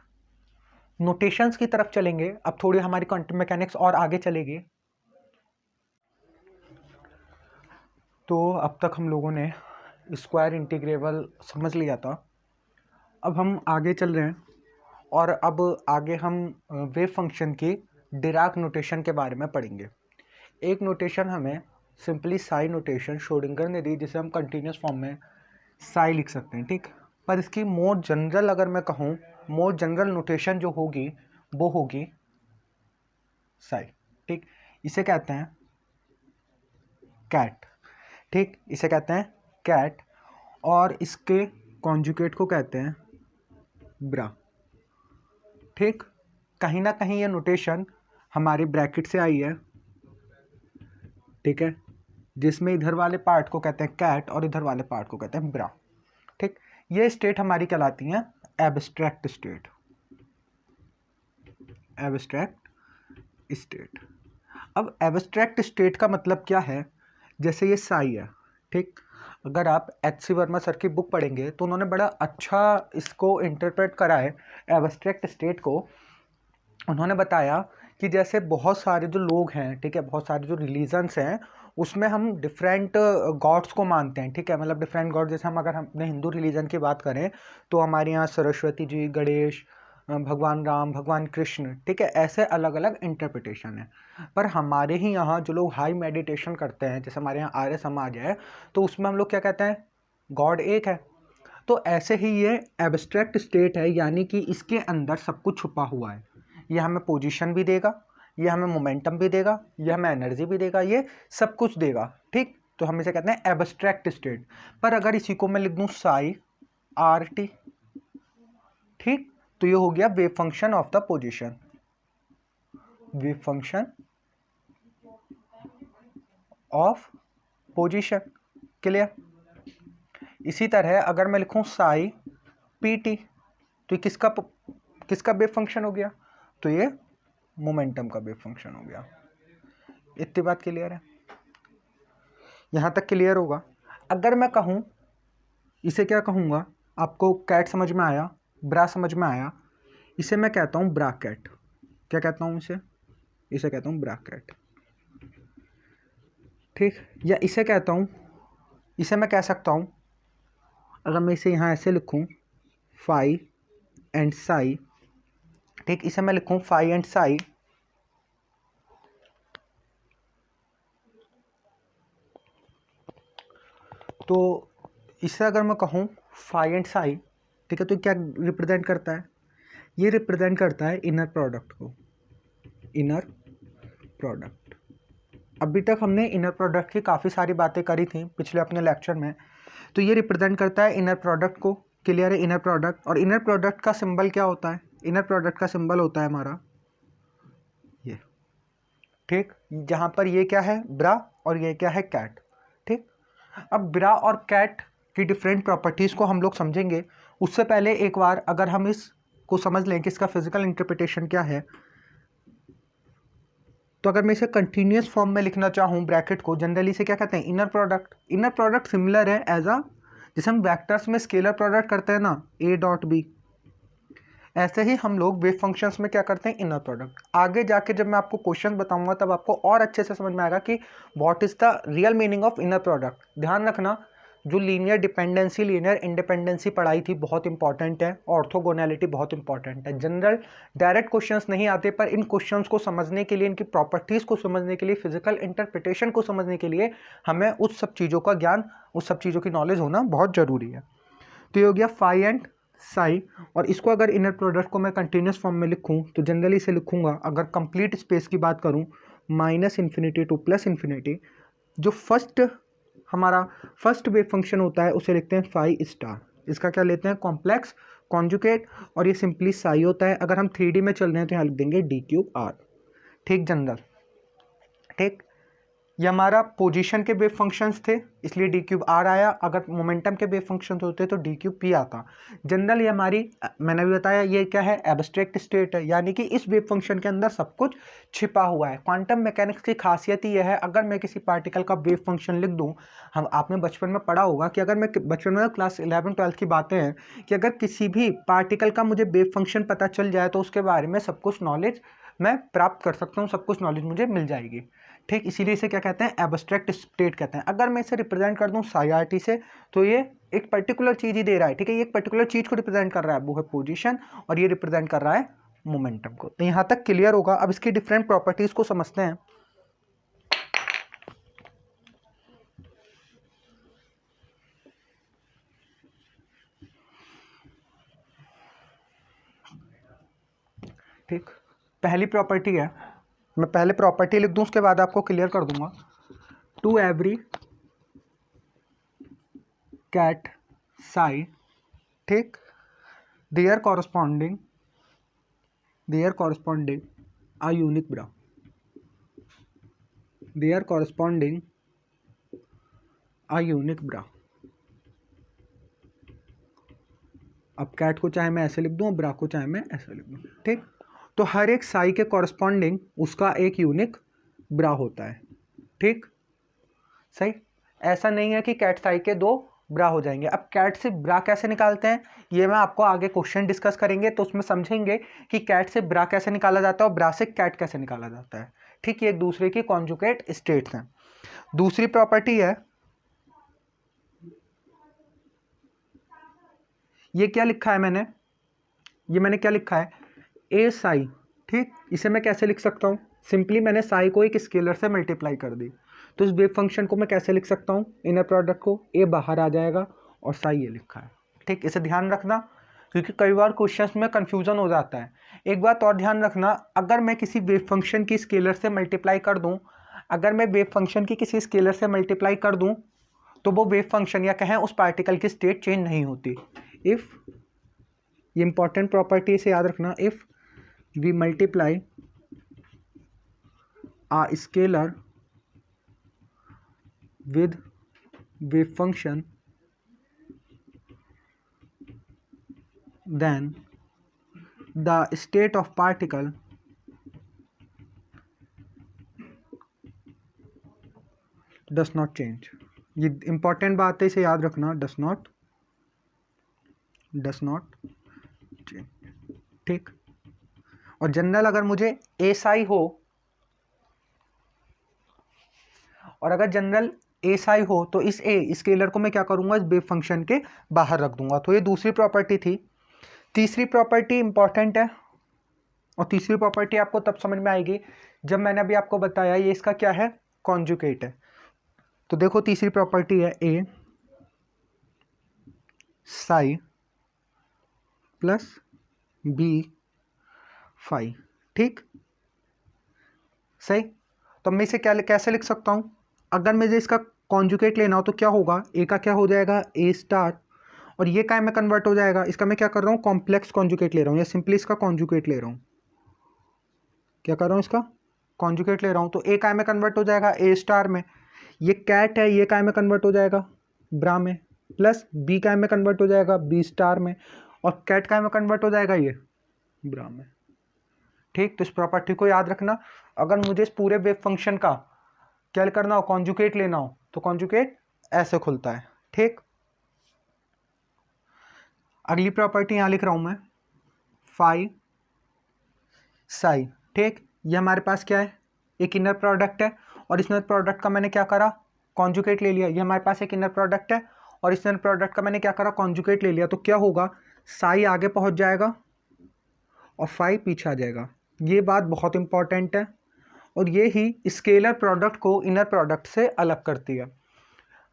नोटेशंस की तरफ चलेंगे, अब थोड़ी हमारी क्वांटम मैकेनिक्स और आगे चलेगी। तो अब तक हम लोगों ने स्क्वायर इंटीग्रेबल समझ लिया था, अब हम आगे चल रहे हैं और अब आगे हम वेव फंक्शन की डिराक नोटेशन के बारे में पढ़ेंगे। एक नोटेशन हमें सिंपली साई नोटेशन श्रोडिंगर ने दी, जिसे हम कंटिन्यूस फॉर्म में साई लिख सकते हैं, ठीक। पर इसकी मोर जनरल अगर मैं कहूँ, मोर जनरल नोटेशन जो होगी वो होगी साई, ठीक। इसे कहते हैं कैट, ठीक, इसे कहते हैं कैट, और इसके कॉन्जुगेट को कहते हैं ब्रा, ठीक। कहीं ना कहीं ये नोटेशन हमारी ब्रैकेट से आई है, ठीक है, जिसमें इधर वाले पार्ट को कहते हैं कैट और इधर वाले पार्ट को कहते हैं ब्रा, ठीक। ये स्टेट हमारी कहलाती है एब्स्ट्रैक्ट स्टेट, एब्स्ट्रैक्ट स्टेट। अब एब्स्ट्रैक्ट स्टेट का मतलब क्या है, जैसे ये साई है, ठीक। अगर आप एच.सी. वर्मा सर की बुक पढ़ेंगे तो उन्होंने बड़ा अच्छा इसको इंटरप्रेट करा है एब्स्ट्रैक्ट स्टेट को। उन्होंने बताया कि जैसे बहुत सारे जो लोग हैं, ठीक है, बहुत सारे जो रिलीजन्स हैं उसमें हम डिफरेंट गॉड्स को मानते हैं, ठीक है, मतलब डिफरेंट गॉड, जैसे हम अगर अपने हिंदू रिलीजन की बात करें तो हमारे यहाँ सरस्वती जी, गणेश, भगवान राम, भगवान कृष्ण, ठीक है, ऐसे अलग अलग इंटरप्रिटेशन है। पर हमारे ही यहाँ जो लोग हाई मेडिटेशन करते हैं, जैसे हमारे यहाँ आर्य समाज है, तो उसमें हम लोग क्या कहते हैं, गॉड एक है। तो ऐसे ही ये एब्स्ट्रैक्ट स्टेट है, यानी कि इसके अंदर सब कुछ छुपा हुआ है। ये हमें पोजीशन भी देगा, ये हमें मोमेंटम भी देगा, ये हमें एनर्जी भी देगा, ये सब कुछ देगा, ठीक। तो हम इसे कहते हैं एब्स्ट्रैक्ट स्टेट। पर अगर इसी को मैं लिख दूँ साई आर टी, ठीक, तो ये हो गया wave function of the position, wave function of position. Clear. इसी तरह अगर मैं लिखूं साई पी टी, तो ये किसका वेव फंक्शन हो गया, तो ये मोमेंटम का वेव फंक्शन हो गया। इतनी बात क्लियर है, यहाँ तक क्लियर होगा। अगर मैं कहूँ, इसे क्या कहूँगा, आपको कैट समझ में आया, ब्रा समझ में आया, इसे मैं कहता हूँ ब्राकेट। क्या कहता हूँ इसे कहता हूँ ब्राकेट, ठीक। या इसे कहता हूँ, इसे मैं कह सकता हूँ, अगर मैं इसे यहाँ ऐसे लिखूँ फाई एंड साई, ठीक, इसे मैं लिखूँ फाई एंड साई, तो इसे अगर मैं कहूँ फाई एंड साई, ठीक है, तो क्या रिप्रेजेंट करता है, ये रिप्रेजेंट करता है इनर प्रोडक्ट को, इनर प्रोडक्ट। अभी तक हमने इनर प्रोडक्ट की काफ़ी सारी बातें करी थी पिछले अपने लेक्चर में। तो ये रिप्रेजेंट करता है इनर प्रोडक्ट को। क्लियर है, इनर प्रोडक्ट। और इनर प्रोडक्ट का सिंबल क्या होता है, इनर प्रोडक्ट का सिंबल होता है हमारा ये, ठीक, जहाँ पर ये क्या है ब्रा और ये क्या है कैट, ठीक। अब ब्रा और कैट की डिफरेंट प्रॉपर्टीज़ को हम लोग समझेंगे, उससे पहले एक बार अगर हम इसको समझ लें कि इसका फिजिकल इंटरप्रिटेशन क्या है, तो अगर मैं इसे कंटिन्यूस फॉर्म में लिखना चाहूँ ब्रैकेट को, जनरली इसे क्या कहते हैं, inner product. Inner product similar है एज अ जैसे हम वेक्टर्स में स्केलर प्रोडक्ट करते हैं ना, ए डॉट बी, ऐसे ही हम लोग वेव फंक्शंस में क्या करते हैं, इनर प्रोडक्ट। आगे जाके जब मैं आपको क्वेश्चन बताऊंगा तब आपको और अच्छे से समझ में आएगा कि what is the real meaning of inner product. ध्यान रखना, जो लीनियर डिपेंडेंसी लीनियर इंडिपेंडेंसी पढ़ाई थी बहुत इंपॉर्टेंट है, ऑर्थोगोनैलिटी बहुत इंपॉर्टेंट है। जनरल डायरेक्ट क्वेश्चंस नहीं आते, पर इन क्वेश्चंस को समझने के लिए, इनकी प्रॉपर्टीज को समझने के लिए, फिजिकल इंटरप्रिटेशन को समझने के लिए हमें उस सब चीज़ों का ज्ञान, उस सब चीज़ों की नॉलेज होना बहुत ज़रूरी है। तो ये हो गया फाई एंड साई। और इसको अगर इनर प्रोडक्ट को मैं कंटिन्यूस फॉर्म में लिखूं तो जनरली इसे लिखूंगा, अगर कंप्लीट स्पेस की बात करूं, minus infinity two plus infinity. जो हमारा फर्स्ट वेव फंक्शन होता है उसे लिखते हैं फाई स्टार, इसका क्या लेते हैं, कॉम्प्लेक्स कॉन्जुगेट, और ये सिंपली साई होता है। अगर हम 3D में चल रहे हैं तो यहाँ लिख देंगे डी क्यूब आर। ठीक जनरल, ठीक, ये हमारा पोजीशन के वेव फंक्शंस थे इसलिए डी क्यूब आर आया। अगर मोमेंटम के वेव फंक्शंस होते तो डी क्यूब पी आता। जनरल ये हमारी, मैंने भी बताया, ये क्या है, एब्स्ट्रैक्ट स्टेट है, यानी कि इस वेव फंक्शन के अंदर सब कुछ छिपा हुआ है। क्वांटम मैकेनिक्स की खासियत ही यह है, अगर मैं किसी पार्टिकल का वेव फंक्शन लिख दूँ, आपने बचपन में पढ़ा होगा कि अगर मैं बचपन में क्लास 11-12 की बातें हैं कि अगर किसी भी पार्टिकल का मुझे वेव फंक्शन पता चल जाए तो उसके बारे में सब कुछ नॉलेज मैं प्राप्त कर सकता हूँ, सब कुछ नॉलेज मुझे मिल जाएगी। ठीक, इसीलिए इसे क्या कहते हैं, एब्स्ट्रैक्ट स्टेट कहते हैं। अगर मैं इसे रिप्रेजेंट कर दूं साई आर टी से तो ये एक पर्टिकुलर चीज़ ही दे रहा है। ठीक है, ये एक पर्टिकुलर चीज़ को रिप्रेजेंट कर रहा है, वो है पोजीशन, और ये रिप्रेजेंट कर रहा है मोमेंटम को। तो यहाँ तक क्लियर होगा। अब इसकी डिफरेंट प्रॉपर्टीज को समझते हैं। ठीक, पहली प्रॉपर्टी है, मैं पहले प्रॉपर्टी लिख दूं उसके बाद आपको क्लियर कर दूंगा। टू एवरी कैट साई, ठीक, there corresponding a unique bra, there corresponding a unique bra। अब कैट को चाहे मैं ऐसे लिख दूं और ब्रा को चाहे मैं ऐसे लिख दूं। ठीक, तो हर एक साई के कॉरस्पॉन्डिंग उसका एक यूनिक ब्रा होता है। ठीक, सही, ऐसा नहीं है कि कैट साई के दो ब्रा हो जाएंगे। अब कैट से ब्रा कैसे निकालते हैं ये मैं आपको आगे क्वेश्चन डिस्कस करेंगे तो उसमें समझेंगे कि कैट से ब्रा कैसे निकाला जाता है और ब्रा से कैट कैसे निकाला जाता है। ठीक, ये एक दूसरे की कॉन्जुगेट स्टेट्स हैं। दूसरी प्रॉपर्टी है, ये क्या लिखा है मैंने, ये मैंने क्या लिखा है, ए साई। ठीक, इसे मैं कैसे लिख सकता हूँ, सिंपली मैंने साई को एक स्केलर से मल्टीप्लाई कर दी, तो इस वेव फंक्शन को मैं कैसे लिख सकता हूँ, इनर प्रोडक्ट को, ए बाहर आ जाएगा और साई ये लिखा है। ठीक, इसे ध्यान रखना क्योंकि कई बार क्वेश्चंस में कंफ्यूजन हो जाता है। एक बात और ध्यान रखना, अगर मैं किसी वेव फंक्शन की स्केलर से मल्टीप्लाई कर दूँ, अगर मैं वेव फंक्शन की किसी स्केलर से मल्टीप्लाई कर दूँ तो वो वेव फंक्शन या कहें उस पार्टिकल की स्टेट चेंज नहीं होती। इफ़, ये इंपॉर्टेंट प्रॉपर्टी से याद रखना, if we multiply a scalar with wave function then the state of particle does not change। ये इंपॉर्टेंट बात है, इसे याद रखना, does not change। ठीक, और जनरल अगर मुझे ए साई हो और अगर जनरल ए साई हो तो इस ए स्केलर को मैं क्या करूंगा, इस वेव फंक्शन के बाहर रख दूंगा। तो ये दूसरी प्रॉपर्टी थी। तीसरी प्रॉपर्टी इंपॉर्टेंट है और तीसरी प्रॉपर्टी आपको तब समझ में आएगी जब मैंने अभी आपको बताया ये इसका क्या है, कॉन्जुगेट है। तो देखो तीसरी प्रॉपर्टी है ए साई प्लस बी फाई। ठीक, सही, तो मैं इसे क्या कैसे लिख सकता हूँ, अगर मुझे इसका कॉन्जुगेट लेना हो तो क्या होगा, ए का क्या हो जाएगा, ए स्टार, और ये काय में कन्वर्ट हो जाएगा, इसका मैं क्या कर रहा हूँ, कॉम्प्लेक्स कॉन्जुगेट ले रहा हूँ या सिंपली इसका कॉन्जुगेट ले रहा हूँ। क्या कर रहा हूँ, इसका कॉन्जुगेट ले रहा हूँ, तो ए काय में कन्वर्ट हो जाएगा, ए स्टार में। ये कैट है, ये काय में कन्वर्ट हो जाएगा, ब्रा में, प्लस बी काय में कन्वर्ट हो जाएगा, बी स्टार में, और कैट काय में कन्वर्ट हो जाएगा, ये ब्रा में। ठीक, तो इस प्रॉपर्टी को याद रखना। अगर मुझे इस पूरे वेव फंक्शन का क्या करना हो, कॉन्जुगेट लेना हो, तो कॉन्जुगेट ऐसे खुलता है। ठीक, अगली प्रॉपर्टी यहाँ लिख रहा हूँ मैं, फाई साई। ठीक, ये हमारे पास क्या है, एक इनर प्रोडक्ट है, और इस इनर प्रोडक्ट का मैंने क्या करा, कॉन्जुगेट ले लिया। ये हमारे पास एक इनर प्रोडक्ट है और इस इनर प्रोडक्ट का मैंने क्या करा, कॉन्जुगेट ले लिया। तो क्या होगा, साई आगे पहुंच जाएगा और फाई पीछे आ जाएगा। ये बात बहुत इंपॉर्टेंट है और ये ही स्केलर प्रोडक्ट को इनर प्रोडक्ट से अलग करती है।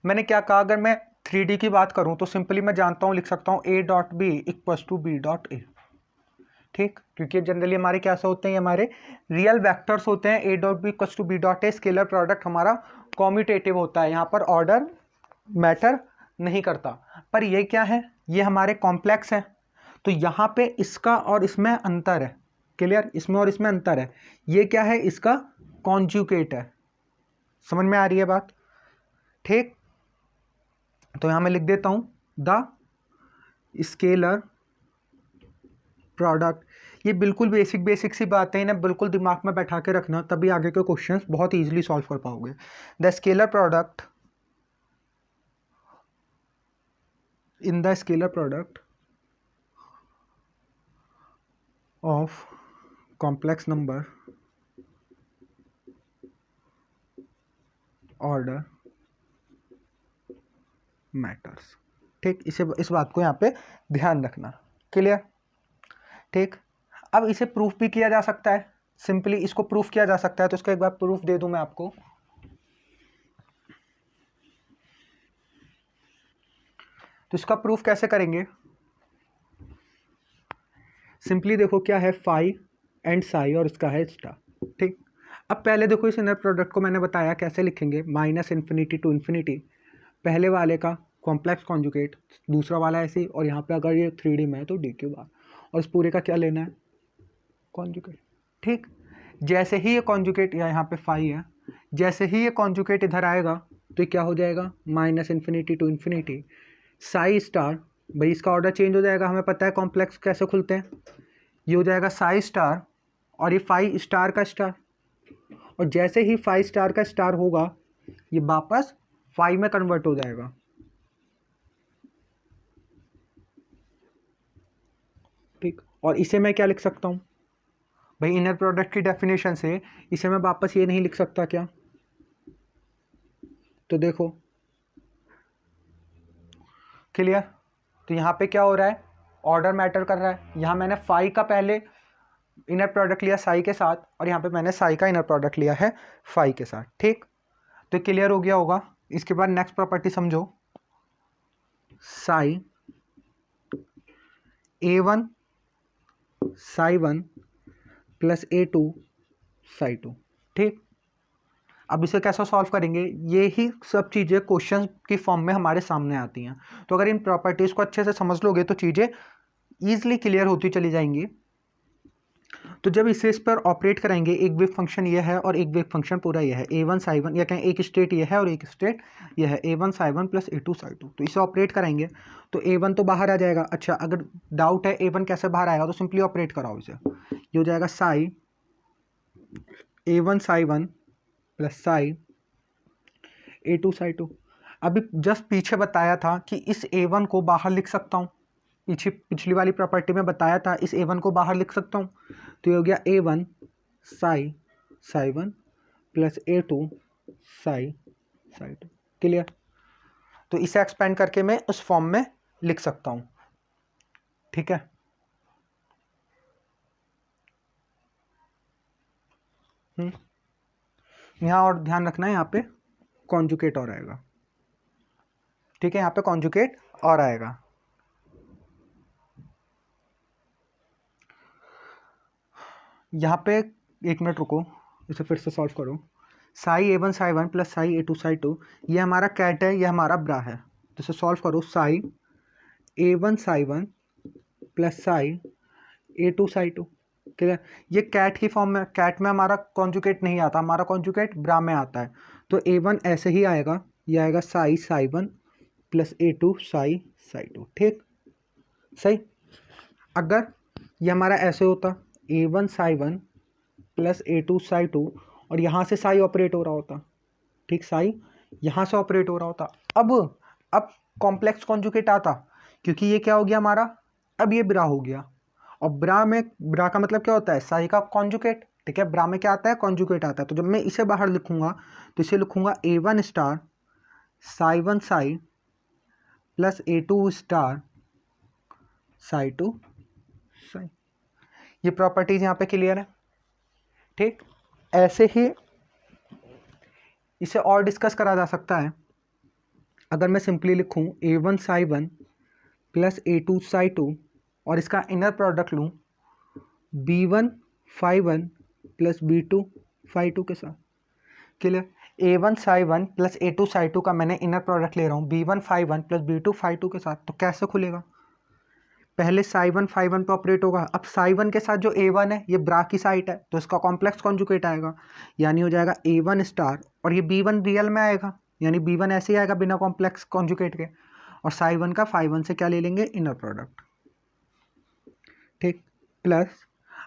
मैंने क्या कहा, अगर मैं 3D की बात करूं तो सिंपली मैं जानता हूं, लिख सकता हूं A dot b equals to b dot a. ठीक, क्योंकि जनरली हमारे क्या से होते हैं, हमारे रियल वेक्टर्स होते हैं। A dot b equals to b dot a, scalar product हमारा कॉम्यूटेटिव होता है, यहाँ पर ऑर्डर मैटर नहीं करता। पर ये क्या है, ये हमारे कॉम्प्लेक्स है, तो यहाँ पे इसका और इसमें अंतर है। क्लियर, इसमें और इसमें अंतर है। ये क्या है, इसका कॉन्जुगेट है। समझ में आ रही है बात? ठीक, तो यहाँ मैं लिख देता हूँ द स्केलर प्रोडक्ट। ये बिल्कुल बेसिक सी बातें हैं ना, बिल्कुल दिमाग में बैठा के रखना, तभी आगे के क्वेश्चंस बहुत इजीली सॉल्व कर पाओगे। The scalar product in the scalar product of complex number order matters। ठीक, इस बात को यहाँ पे ध्यान रखना। क्लियर? ठीक, अब इसे प्रूफ भी किया जा सकता है, सिंपली इसको प्रूफ किया जा सकता है। तो इसका एक बार प्रूफ दे दूं मैं आपको। तो इसका प्रूफ कैसे करेंगे, सिंपली देखो क्या है, फाई एंड साई और इसका है स्टार। ठीक, अब पहले देखो इस इनर प्रोडक्ट को मैंने बताया कैसे लिखेंगे, माइनस इन्फिनिटी टू इन्फिनिटी, पहले वाले का कॉम्प्लेक्स कॉन्जुगेट, दूसरा वाला ऐसे ही, और यहाँ पे अगर ये 3D में है तो डी क्यू बार, और इस पूरे का क्या लेना है, कॉन्जुगेट। ठीक, जैसे ही ये कॉन्जुगेट, या यहाँ पे फाई है, जैसे ही ये कॉन्जुगेट इधर आएगा तो ये क्या हो जाएगा, minus infinity to infinity psi star. भाई इसका ऑर्डर चेंज हो जाएगा, हमें पता है कॉम्प्लेक्स कैसे खुलते हैं। ये हो जाएगा साई स्टार और ये फाई स्टार का स्टार, और जैसे ही फाई स्टार का स्टार होगा ये वापस फाई में कन्वर्ट हो जाएगा। ठीक, और इसे मैं क्या लिख सकता हूँ भाई, इनर प्रोडक्ट की डेफिनेशन से इसे मैं वापस ये नहीं लिख सकता क्या, तो देखो क्लियर। तो यहाँ पे क्या हो रहा है, ऑर्डर मैटर कर रहा है। यहाँ मैंने फाई का पहले इनर प्रोडक्ट लिया साई के साथ, और यहाँ पे मैंने साई का इनर प्रोडक्ट लिया है फाई के साथ। ठीक, तो क्लियर हो गया होगा। इसके बाद नेक्स्ट प्रॉपर्टी समझो, Sai A1 psi 1 plus A2 psi 2। ठीक, अब इसे कैसे सॉल्व करेंगे, ये ही सब चीज़ें क्वेश्चन की फॉर्म में हमारे सामने आती हैं। तो अगर इन प्रॉपर्टीज़ को अच्छे से समझ लोगे तो चीज़ें ईजिली क्लियर होती चली जाएंगी। तो जब इसे इस पर ऑपरेट कराएंगे, एक वेव फंक्शन ये है और एक वेव फंक्शन पूरा ये है, A1 साई 1, या कहें एक स्टेट ये है और एक स्टेट ये है, A1 psi 1 plus A2 psi 2। तो इसे ऑपरेट कराएंगे तो A1 तो बाहर आ जाएगा। अच्छा, अगर डाउट है A1 कैसे बाहर आएगा, तो सिंपली ऑपरेट कराओ इसे। ये हो जाएगा Sai A1 psi 1 plus psi A2 psi 2। अभी जस्ट पीछे बताया था कि इस A1 को बाहर लिख सकता हूँ, पिछली वाली प्रॉपर्टी में बताया था इस A1 को बाहर लिख सकता हूँ। तो ये हो गया A1 psi 1 plus A2 psi 2। Clear? तो इसे एक्सपेंड करके मैं उस फॉर्म में लिख सकता हूँ। ठीक है, यहाँ और ध्यान रखना है, यहाँ पे कॉन्जुगेट और आएगा। ठीक है, यहाँ पे कॉन्जुगेट और आएगा। यहाँ पे एक मिनट रुको, इसे फिर से सॉल्व करो। Sai A1 psi 1 plus psi A2 psi 2, ये हमारा कैट है, ये हमारा ब्रा है। तो इसे सॉल्व करो, Sai A1 psi 1 plus psi A2 psi 2। Clear? ये कैट की फॉर्म में, कैट में हमारा कॉन्जुगेट नहीं आता, हमारा कॉन्जुगेट ब्रा में आता है। तो A1 ऐसे ही आएगा, ये आएगा साई 1 प्लस A2 साई 2। ठीक, सही। अगर ये हमारा ऐसे होता, A1 psi 1 plus A2 psi 2, और यहाँ से साई ऑपरेट हो रहा होता। ठीक, साई यहाँ से ऑपरेट हो रहा होता। अब कॉम्प्लेक्स कॉन्जुगेट आता, क्योंकि ये क्या हो गया हमारा अब ये ब्रा हो गया, और ब्रा का मतलब क्या होता है, साई का कॉन्जुगेट, ठीक है। ब्रा में क्या आता है, कॉन्जुगेट आता है। तो जब मैं इसे बाहर लिखूंगा तो इसे लिखूंगा A1 star Sai 1 Sai plus A2 star Sai 2 Sai. ये प्रॉपर्टीज यहाँ पे क्लियर है, ठीक। ऐसे ही इसे और डिस्कस करा जा सकता है। अगर मैं सिंपली लिखूं A1 psi 1 plus A2 psi 2 और इसका इनर प्रोडक्ट लूं B1 phi 1 plus B2 phi 2 के साथ, clear. A1 psi 1 plus A2 psi 2 का मैंने इनर प्रोडक्ट ले रहा हूँ B1 phi 1 plus B2 phi 2 के साथ। तो कैसे खुलेगा, पहले साई 1 फाई 1 पे ऑपरेट होगा। अब साई 1 के साथ जो A1 है ये ब्रा की साइट है, तो इसका कॉम्प्लेक्स कॉन्जुगेट आएगा, यानी हो जाएगा A1 स्टार, और ये B1 रियल में आएगा, यानी B1 ऐसे ही आएगा बिना कॉम्प्लेक्स कॉन्जुगेट के, और साई 1 का फाई 1 से क्या ले लेंगे, इनर प्रोडक्ट, ठीक। प्लस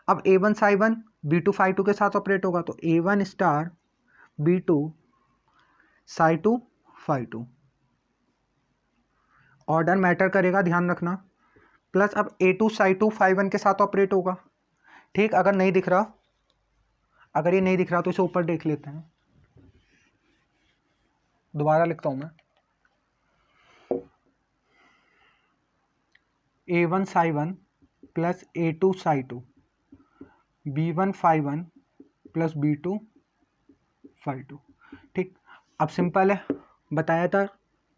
अब A1 साई 1 B2 फाई 2 के साथ ऑपरेट होगा, तो A1 star B2 psi 2 phi 2, order matter करेगा, ध्यान रखना। प्लस अब A2 साई 2 फाई 1 के साथ ऑपरेट होगा, ठीक। अगर नहीं दिख रहा, अगर ये नहीं दिख रहा तो इसे ऊपर देख लेते हैं, दोबारा लिखता हूं मैं A1 psi 1 plus A2 psi 2 B1 phi 1 plus B2 phi 2, ठीक। अब सिंपल है, बताया था,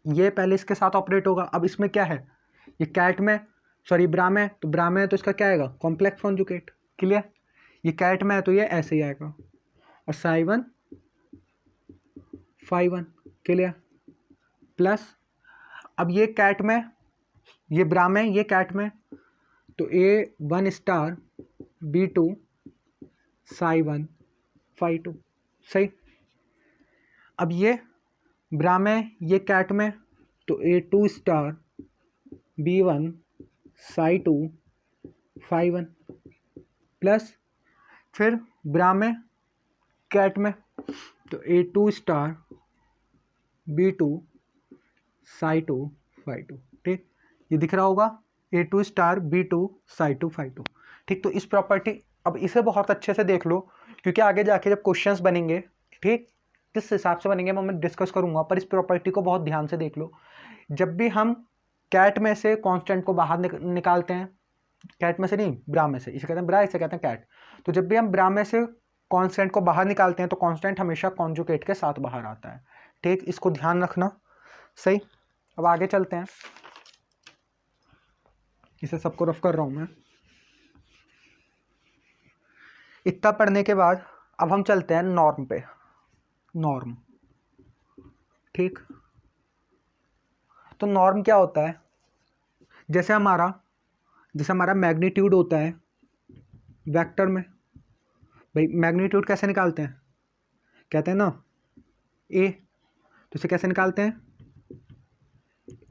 ये पहले इसके साथ ऑपरेट होगा। अब इसमें क्या है, ये कैट में, सॉरी ब्रा में, तो ब्रा में है तो इसका क्या आएगा, कॉम्प्लेक्स कॉन्जुगेट, क्लियर। ये कैट में है तो ये ऐसे ही आएगा, और साई 1 फाई 1, क्लियर। प्लस अब ये कैट में, ये ब्रा में, ये कैट में, तो A1 star B2 Sai 1 phi 2, सही। अब ये ब्रा में, ये कैट में, तो A2 star B1 Sai 2 phi 1, plus फिर ब्रा में, कैट में, तो A2 star B2 psi 2 phi 2, ठीक। ये दिख रहा होगा A2 star B2 psi 2 phi 2, ठीक। तो इस प्रॉपर्टी, अब इसे बहुत अच्छे से देख लो, क्योंकि आगे जाके जब क्वेश्चंस बनेंगे, ठीक, किस हिसाब से बनेंगे मैं डिस्कस करूंगा, पर इस प्रॉपर्टी को बहुत ध्यान से देख लो। जब भी हम कैट में से कांस्टेंट को बाहर निकालते हैं, कैट में से नहीं, ब्रा में से, इसे कहते हैं ब्रा, इसे कहते हैं कैट। तो जब भी हम ब्रा में से कांस्टेंट को बाहर निकालते हैं तो कांस्टेंट हमेशा कॉन्जुगेट के साथ बाहर आता है, ठीक। इसको ध्यान रखना, सही। अब आगे चलते हैं, इसे सबको रफ कर रहा हूं मैं। इतना पढ़ने के बाद अब हम चलते हैं नॉर्म पे, नॉर्म, ठीक। तो नॉर्म क्या होता है, जैसे हमारा मैग्नीट्यूड होता है वेक्टर में, भाई मैग्नीट्यूड कैसे निकालते हैं, कहते हैं ना ए, तो इसे कैसे निकालते हैं,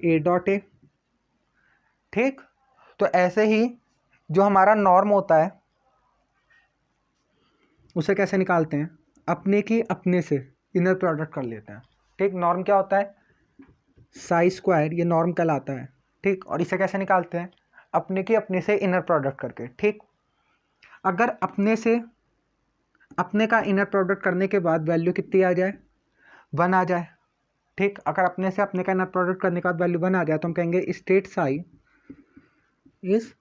ए डॉट ए, ठीक। तो ऐसे ही जो हमारा नॉर्म होता है उसे कैसे निकालते हैं, अपने की अपने से इनर प्रोडक्ट कर लेते हैं, ठीक। नॉर्म क्या होता है, साई स्क्वायर, ये नॉर्म कहलाता है, ठीक। और इसे कैसे निकालते हैं, अपने की अपने से इनर प्रोडक्ट करके, ठीक। अगर अपने का इनर प्रोडक्ट करने के बाद वैल्यू कितनी आ जाए, 1 आ जाए, ठीक। अगर अपने से अपने का इनर प्रोडक्ट करने के बाद वैल्यू 1 आ जाए तो हम कहेंगे स्टेट साई इज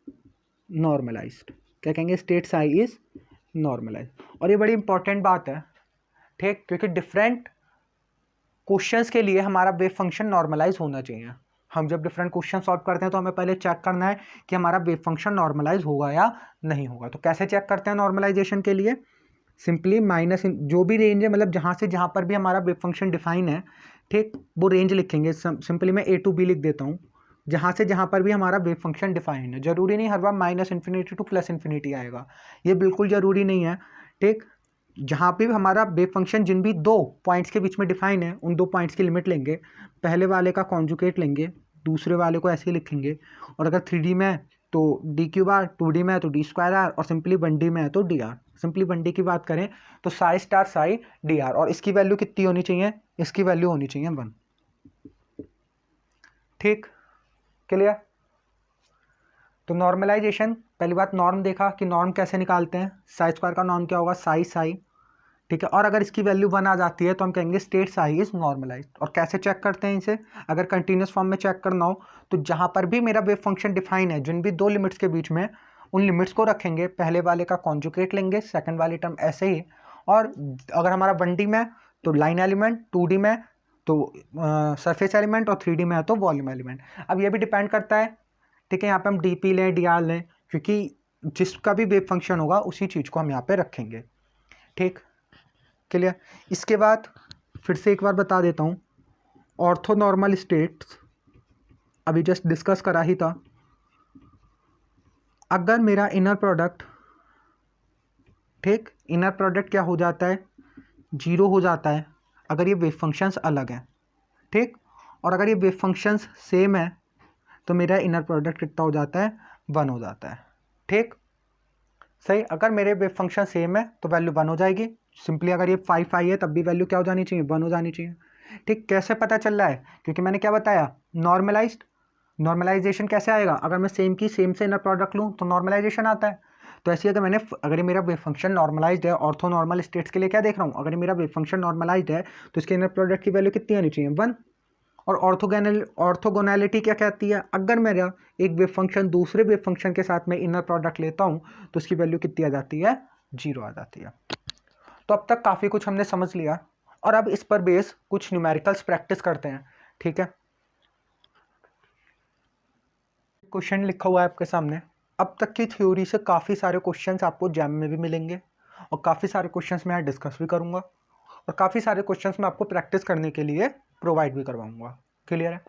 नॉर्मलाइज्ड, क्या कहेंगे, स्टेट साई इज नॉर्मलाइज्ड। और ये बड़ी इंपॉर्टेंट बात है, ठीक, क्योंकि डिफरेंट क्वेश्चंस के लिए हमारा वेव फंक्शन नॉर्मलाइज होना चाहिए। हम जब डिफरेंट क्वेश्चन सॉल्व करते हैं तो हमें पहले चेक करना है कि हमारा वेव फंक्शन नॉर्मलाइज होगा या नहीं होगा। तो कैसे चेक करते हैं नॉर्मलाइजेशन के लिए, सिंपली माइनस जो भी रेंज है, मतलब जहाँ से जहाँ पर भी हमारा वेव फंक्शन डिफाइन है, ठीक, वो रेंज लिखेंगे। सिंपली मैं A to B लिख देता हूँ, जहाँ से जहाँ पर भी हमारा वेव फंक्शन डिफाइन है। जरूरी नहीं हर बार -∞ टू +∞ आएगा, ये बिल्कुल ज़रूरी नहीं है, ठीक। जहाँ पे भी हमारा वेव फंक्शन जिन भी 2 पॉइंट्स के बीच में डिफाइन है, उन 2 पॉइंट्स की लिमिट लेंगे, पहले वाले का कॉन्जुगेट लेंगे, दूसरे वाले को ऐसे ही लिखेंगे। और अगर 3D में है तो d3r, 2D में है तो d2r, और सिंपली 1D में है तो dr। सिंपली 1D की बात करें तो साई स्टार साई dr, और इसकी वैल्यू कितनी होनी चाहिए, इसकी वैल्यू होनी चाहिए 1, ठीक, क्लियर। तो नॉर्मलाइजेशन, पहली बात नॉर्म देखा कि नॉर्म कैसे निकालते हैं, साई स्क्वायर का नॉर्म क्या होगा साई साई, ठीक है। और अगर इसकी वैल्यू 1 आ जाती है तो हम कहेंगे स्टेट साई इज नॉर्मलाइज्ड। और कैसे चेक करते हैं इसे, अगर कंटिन्यूस फॉर्म में चेक करना हो तो जहाँ पर भी मेरा वेव फंक्शन डिफाइन है, जिन भी दो लिमिट्स के बीच में, उन लिमिट्स को रखेंगे, पहले वाले का कॉन्जुगेट लेंगे, सेकंड वाली टर्म ऐसे ही। और अगर हमारा 1D में तो लाइन एलिमेंट, 2D में तो सरफेस एलिमेंट, और 3D में है तो वॉल्यूम एलिमेंट। अब ये भी डिपेंड करता है, ठीक है, यहाँ पे हम DP लें DR लें, क्योंकि जिसका भी वेव फंक्शन होगा उसी चीज़ को हम यहाँ पे रखेंगे, ठीक, क्लियर। इसके बाद फिर से एक बार बता देता हूँ, ऑर्थोनॉर्मल स्टेट्स अभी जस्ट डिस्कस करा ही था। अगर मेरा इनर प्रोडक्ट, ठीक, इनर प्रोडक्ट क्या हो जाता है, 0 हो जाता है अगर ये वेव फंक्शंस अलग हैं, ठीक। और अगर ये वेव फंक्शंस सेम है तो मेरा इनर प्रोडक्ट कितना हो जाता है, 1 हो जाता है, ठीक, सही। अगर मेरे वेव फंक्शन सेम है तो वैल्यू 1 हो जाएगी सिंपली। अगर ये 5 आई है तब भी वैल्यू क्या हो जानी चाहिए, 1 हो जानी चाहिए, ठीक। कैसे पता चल रहा है, क्योंकि मैंने क्या बताया, नॉर्मलाइज्ड। नॉर्मलाइजेशन कैसे आएगा, अगर मैं सेम की सेम से इनर प्रोडक्ट लूँ तो नॉर्मलाइजेशन आता है। तो ऐसे अगर ये मेरा वेव फंक्शन नॉर्मलाइज्ड है, ऑर्थो नॉर्मल स्टेट्स के लिए क्या देख रहा हूँ, अगर ये मेरा वेव फंक्शन नॉर्मलाइज्ड है तो इसके इनर प्रोडक्ट की वैल्यू कितनी आनी चाहिए, 1। और ऑर्थोगोनैलिटी क्या कहती है, अगर मेरा एक वेव फंक्शन दूसरे वेव फंक्शन के साथ में इनर प्रोडक्ट लेता हूँ तो उसकी वैल्यू कितनी आ जाती है, 0 आ जाती है। तो अब तक काफ़ी कुछ हमने समझ लिया, और अब इस पर बेस कुछ न्यूमेरिकल्स प्रैक्टिस करते हैं, ठीक है। क्वेश्चन लिखा हुआ है आपके सामने। अब तक की थ्योरी से काफ़ी सारे क्वेश्चंस आपको जैम में भी मिलेंगे, और काफ़ी सारे क्वेश्चंस मैं यहाँ डिस्कस भी करूँगा, और काफ़ी सारे क्वेश्चंस मैं आपको प्रैक्टिस करने के लिए प्रोवाइड भी करवाऊँगा, क्लियर है।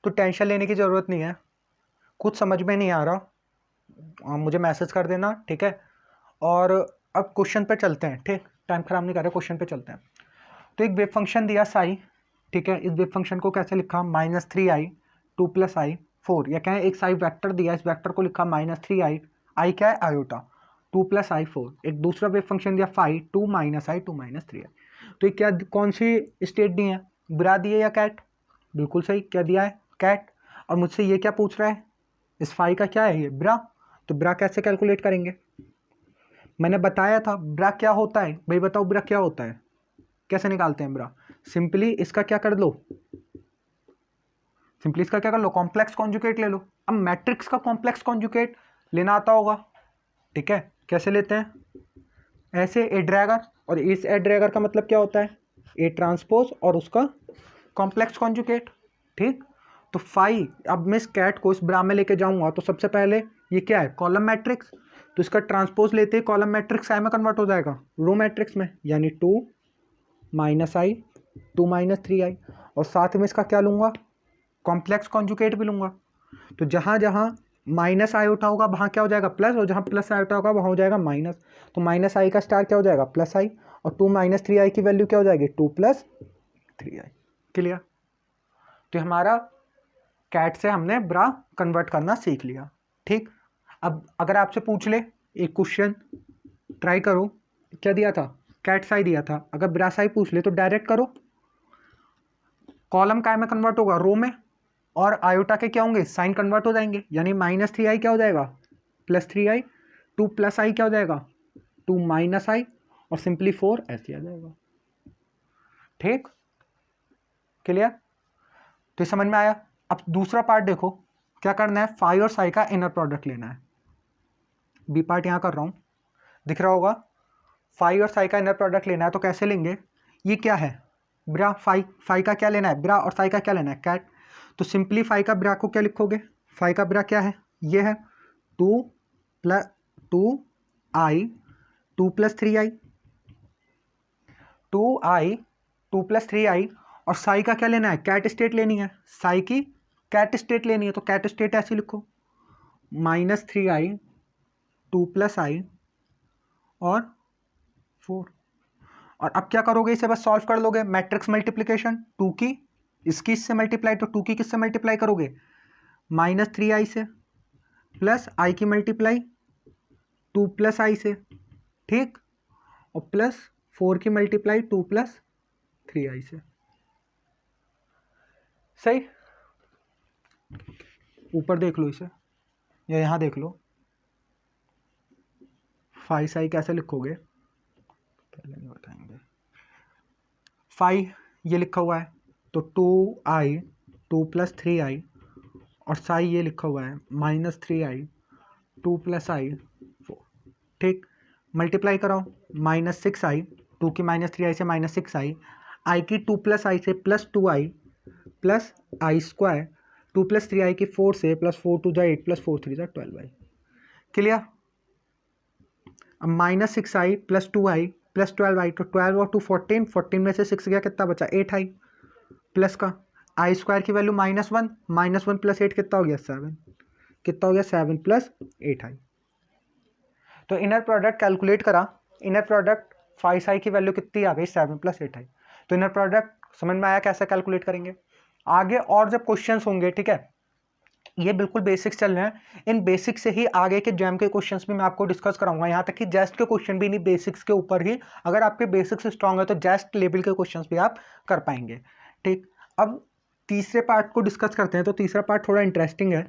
तो टेंशन लेने की ज़रूरत नहीं है, कुछ समझ में नहीं आ रहा मुझे मैसेज कर देना, ठीक है। और अब क्वेश्चन पे चलते हैं, ठीक, टाइम खराब नहीं कर रहे, क्वेश्चन पे चलते हैं। तो एक वेव फंक्शन दिया साई, ठीक है। इस वेव फंक्शन को कैसे लिखा, -3i 2 + i 4, या कहें एक साई वेक्टर दिया, इस वेक्टर को लिखा -3i, आई क्या है आयोटा, 2 + i 4। एक दूसरा वेव फंक्शन दिया फाई 2 - i 2 - 3i। तो ये क्या, कौन सी स्टेट दी है, ब्रा दी है या कैट, बिल्कुल सही, क्या दिया है, कैट। और मुझसे ये क्या पूछ रहा है, इस फाई का क्या है, ये ब्रा। तो ब्रा कैसे कैलकुलेट करेंगे, मैंने बताया था ब्रा क्या होता है, भाई बताओ ब्रा क्या होता है, कैसे निकालते हैं ब्रा। सिंपली इसका क्या कर लो, सिंपली इसका क्या कर लो, कॉम्प्लेक्स कॉन्जुगेट ले लो। अब मैट्रिक्स का कॉम्प्लेक्स कॉन्जुगेट लेना आता होगा, ठीक है। कैसे लेते हैं, ऐसे ए ड्रैगर, और इस ए ड्रैगर का मतलब क्या होता है, ए ट्रांसपोज और उसका कॉम्प्लेक्स कॉन्जुगेट, ठीक। तो फाई, अब मैं इस कैट को इस ब्रा में लेके जाऊंगा तो सबसे पहले ये क्या है, कॉलम मैट्रिक्स, तो इसका ट्रांसपोज लेते ही कॉलम मैट्रिक्स आई में कन्वर्ट हो जाएगा, रो मैट्रिक्स में, यानी 2 - i 2 - 3i। और साथ में इसका क्या लूँगा, कॉम्प्लेक्स कॉन्जुगेट भी लूँगा। तो जहाँ जहाँ माइनस आयोटा होगा वहाँ क्या हो जाएगा प्लस, और जहाँ प्लस आयोटा होगा वहाँ हो जाएगा माइनस। तो -i का स्टार क्या हो जाएगा, +i, और 2 - 3i की वैल्यू क्या हो जाएगी, 2 + 3i, क्लियर। तो हमारा कैट से हमने ब्रा कन्वर्ट करना सीख लिया, ठीक। अब अगर आपसे पूछ ले एक क्वेश्चन, ट्राई करो, क्या दिया था, कैट साई दिया था, अगर ब्रा साई पूछ ले तो डायरेक्ट करो, कॉलम काय में कन्वर्ट होगा, रो में, और आयोटा के क्या होंगे, साइन कन्वर्ट हो जाएंगे, यानी -3i क्या हो जाएगा, +3i, 2 + i क्या हो जाएगा, 2 - i, और सिंपली 4 ऐसे आ जाएगा, ठीक, क्लियर। तो ये समझ में आया। अब दूसरा पार्ट देखो, क्या करना है, फाई और साई का इनर प्रोडक्ट लेना है। बी पार्ट यहाँ कर रहा हूँ, दिख रहा होगा, फाई और साई का इनर प्रोडक्ट लेना है, तो कैसे लेंगे, ये क्या है ब्रा, फाई का क्या लेना है ब्रा, और साई का क्या लेना है कैट। तो सिंपली फाई का ब्रा को क्या लिखोगे, फाई का ब्रा क्या है, ये है 2 + 2i 2 + 3i, 2i 2 + 3i। और साई का क्या लेना है, कैट स्टेट लेनी है, साई की कैट स्टेट लेनी है, तो कैट स्टेट ऐसे लिखो, -3i 2 + i और 4। और अब क्या करोगे, इसे बस सॉल्व कर लोगे, मैट्रिक्स मल्टीप्लिकेशन, 2 की इसकी इससे मल्टीप्लाई, तो 2 की किससे मल्टीप्लाई करोगे, -3i से, प्लस i की मल्टीप्लाई 2 + i से, ठीक, और प्लस 4 की मल्टीप्लाई 2 + 3i से, सही। ऊपर देख लो इसे, या यहाँ देख लो, फाई साई कैसे लिखोगे पहले नहीं बताएंगे। फाई ये लिखा हुआ है तो 2i 2 + 3i, और साई ये लिखा हुआ है -3i 2 + i 4। ठीक, मल्टीप्लाई कराओ, -6i 2 की -3i से -6i, i की 2 + i से +2i प्लस i², 2 + 3i की 4 से +4 2 8 + 4 3 12i। क्लियर। अब -6i + 2i + 12i, तो 12 और 2 14, 14 में से 6 गया, कितना बचा 8i, प्लस का i² की वैल्यू -1, -1 + 8 कितना हो गया 7, कितना हो गया 7 + 8i। तो इनर प्रोडक्ट कैलकुलेट करा, इनर प्रोडक्ट 5i की वैल्यू कितनी आ गई 7 + 8i। तो इनर प्रोडक्ट समझ में आया कैसे कैलकुलेट करेंगे। आगे और जब क्वेश्चंस होंगे, ठीक है, ये बिल्कुल बेसिक्स चल रहे हैं, इन बेसिक्स से ही आगे के जैम के क्वेश्चंस भी मैं आपको डिस्कस कराऊंगा, यहाँ तक कि जेस्ट के क्वेश्चन भी नहीं, बेसिक्स के ऊपर ही, अगर आपके बेसिक्स स्ट्रांग है तो जेस्ट लेवल के क्वेश्चंस भी आप कर पाएंगे। ठीक, अब तीसरे पार्ट को डिस्कस करते हैं। तो तीसरा पार्ट थोड़ा इंटरेस्टिंग है।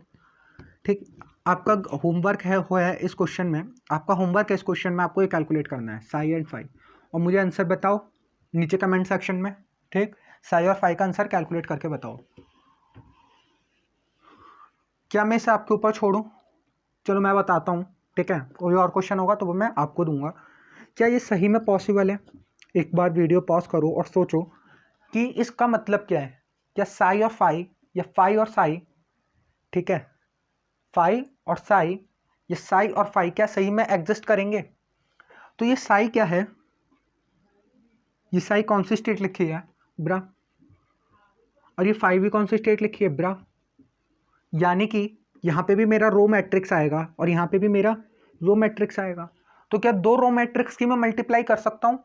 ठीक, आपका होमवर्क है इस क्वेश्चन में, आपका होमवर्क है इस क्वेश्चन में, आपको ये कैलकुलेट करना है साई एंड फाई, और मुझे आंसर बताओ नीचे कमेंट सेक्शन में। ठीक, साई और फाई का आंसर कैलकुलेट करके बताओ। क्या मैं इसे आपके ऊपर छोड़ूं? चलो मैं बताता हूँ, ठीक है, कोई और क्वेश्चन होगा तो वो मैं आपको दूंगा। क्या ये सही में पॉसिबल है? एक बार वीडियो पॉज करो और सोचो कि इसका मतलब क्या है। क्या साई और फाई, या फाई और साई, ठीक है, फाई और साई, ये साई और फाई क्या सही में एग्जिस्ट करेंगे? तो ये साई क्या है, ये साई कौन सी स्टेट लिखी है ब्रा, और ये फाई भी कौन सी स्टेट लिखी है ब्रा, यानी कि यहाँ पे भी मेरा रो मैट्रिक्स आएगा और यहाँ पे भी मेरा रो मैट्रिक्स आएगा। तो क्या दो रो मैट्रिक्स की मैं मल्टीप्लाई कर सकता हूँ?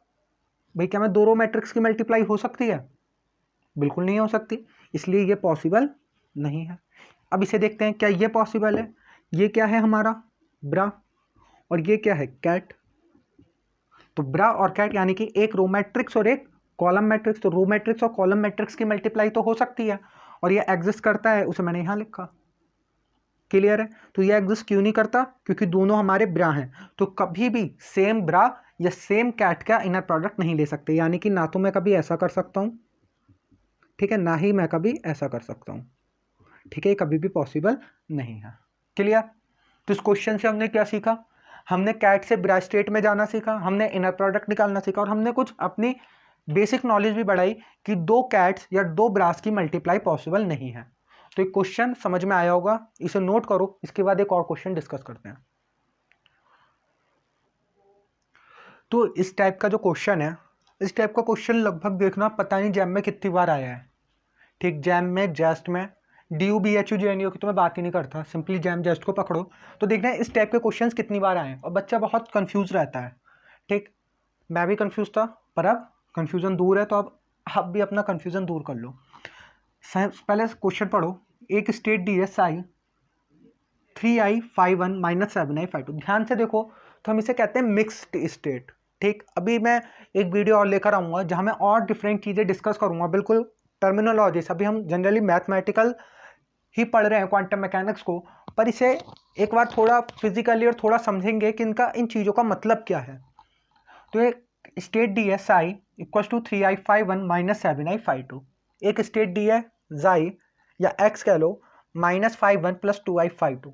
भाई क्या मैं दो रो मैट्रिक्स की मल्टीप्लाई हो सकती है? बिल्कुल नहीं हो सकती, इसलिए ये पॉसिबल नहीं है। अब इसे देखते हैं, क्या ये पॉसिबल है? ये क्या है हमारा ब्रा, और ये क्या है कैट। तो ब्रा और कैट यानी कि एक रो मैट्रिक्स और एक कॉलम मैट्रिक्स, तो रो मैट्रिक्स और कॉलम मैट्रिक्स की मल्टीप्लाई तो हो सकती है, और ये एग्जिस्ट करता है, उसे मैंने यहाँ लिखा। क्लियर है। तो ये एग्जिस्ट क्यों नहीं करता? क्योंकि दोनों हमारे ब्रा हैं, तो कभी भी सेम ब्रा या सेम कैट का इनर प्रोडक्ट नहीं ले सकते, यानी कि ना तो मैं कभी ऐसा कर सकता हूं, ठीक है, ना ही मैं कभी ऐसा कर सकता हूं, ठीक है, कभी भी पॉसिबल नहीं है। क्लियर। तो इस क्वेश्चन से हमने क्या सीखा? हमने कैट से ब्रा स्टेट में जाना सीखा, हमने इनर प्रोडक्ट निकालना सीखा, और हमने कुछ अपनी बेसिक नॉलेज भी बढ़ाई कि दो कैट्स या दो ब्रास की मल्टीप्लाई पॉसिबल नहीं है। तो एक क्वेश्चन समझ में आया होगा, इसे नोट करो, इसके बाद एक और क्वेश्चन डिस्कस करते हैं। तो इस टाइप का जो क्वेश्चन है, इस टाइप का क्वेश्चन लगभग देखना पता नहीं जैम में कितनी बार आया है। ठीक, जैम में, जेस्ट में, DU BHU JNU की तो मैं बात ही नहीं करता, सिंपली जैम जेस्ट को पकड़ो तो देखना इस टाइप के क्वेश्चंस कितनी बार आए हैं, और बच्चा बहुत कंफ्यूज रहता है। ठीक, मैं भी कंफ्यूज था, पर अब कंफ्यूजन दूर है, तो अब आप भी अपना कंफ्यूजन दूर कर लो। पहले क्वेश्चन पढ़ो। एक स्टेट दी है साई 3i 5 1 -7i 5 2। ध्यान से देखो, तो हम इसे कहते हैं मिक्स्ड स्टेट। ठीक, अभी मैं एक वीडियो और लेकर आऊँगा जहाँ मैं और डिफरेंट चीज़ें डिस्कस करूँगा, बिल्कुल टर्मिनोलॉजीज। अभी हम जनरली मैथमेटिकल ही पढ़ रहे हैं, क्वांटम मैकेनिक्स को, पर इसे एक बार थोड़ा फिजिकली और थोड़ा समझेंगे कि इनका इन चीज़ों का मतलब क्या है। तो एक स्टेट डी है साई = 3i 5 1 -7i 5 2। एक स्टेट डी है जाई, या एक्स कह लो, -5 1 + 2i 5 2।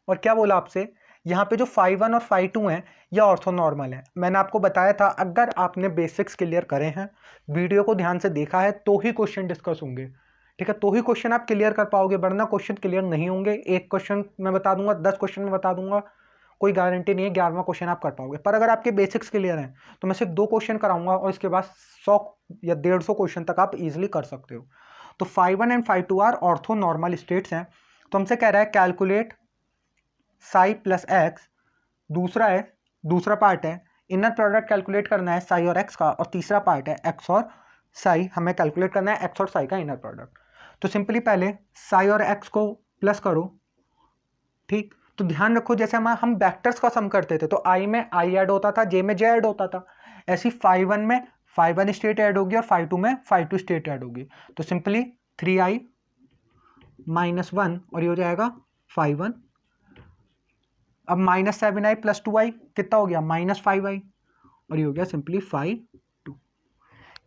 और क्या बोला आपसे, यहाँ पे जो 5 1 और 5 2 हैं यह ऑर्थोनॉर्मल है। मैंने आपको बताया था, अगर आपने बेसिक्स क्लियर करे हैं, वीडियो को ध्यान से देखा है, तो ही क्वेश्चन डिस्कस होंगे। ठीक है, तो ही क्वेश्चन आप क्लियर कर पाओगे, वरना क्वेश्चन क्लियर नहीं होंगे। एक क्वेश्चन मैं बता दूंगा, 10 क्वेश्चन में बता दूंगा, कोई गारंटी नहीं है 11वां क्वेश्चन आप कर पाओगे। पर अगर आपके बेसिक्स क्लियर हैं तो मैं सिर्फ 2 क्वेश्चन कराऊंगा, और इसके बाद 100 या 150 क्वेश्चन तक आप इजीली कर सकते हो। तो 5 1 and 5 2 are orthonormal states हैं। तो हमसे कह रहा है कैलकुलेट साई प्लस एक्स। दूसरा पार्ट है इनर प्रोडक्ट कैलकुलेट करना है साई और एक्स का, और तीसरा पार्ट है एक्स और साई, हमें कैलकुलेट करना है एक्स और साई का इनर प्रोडक्ट। तो सिंपली पहले साई और एक्स को प्लस करो। ठीक, तो ध्यान रखो, जैसे हम वेक्टर्स का सम करते थे तो आई में आई ऐड होता था, जे में जे ऐड होता था, ऐसी 5 1 में 5 1 स्टेट ऐड होगी और 5 2 में 5 2 स्टेट ऐड होगी। तो सिंपली 3i -1 और ये हो जाएगा 5 1 अब -7i + 2i कितना हो गया -5i, और ये हो गया सिंपली 5 2।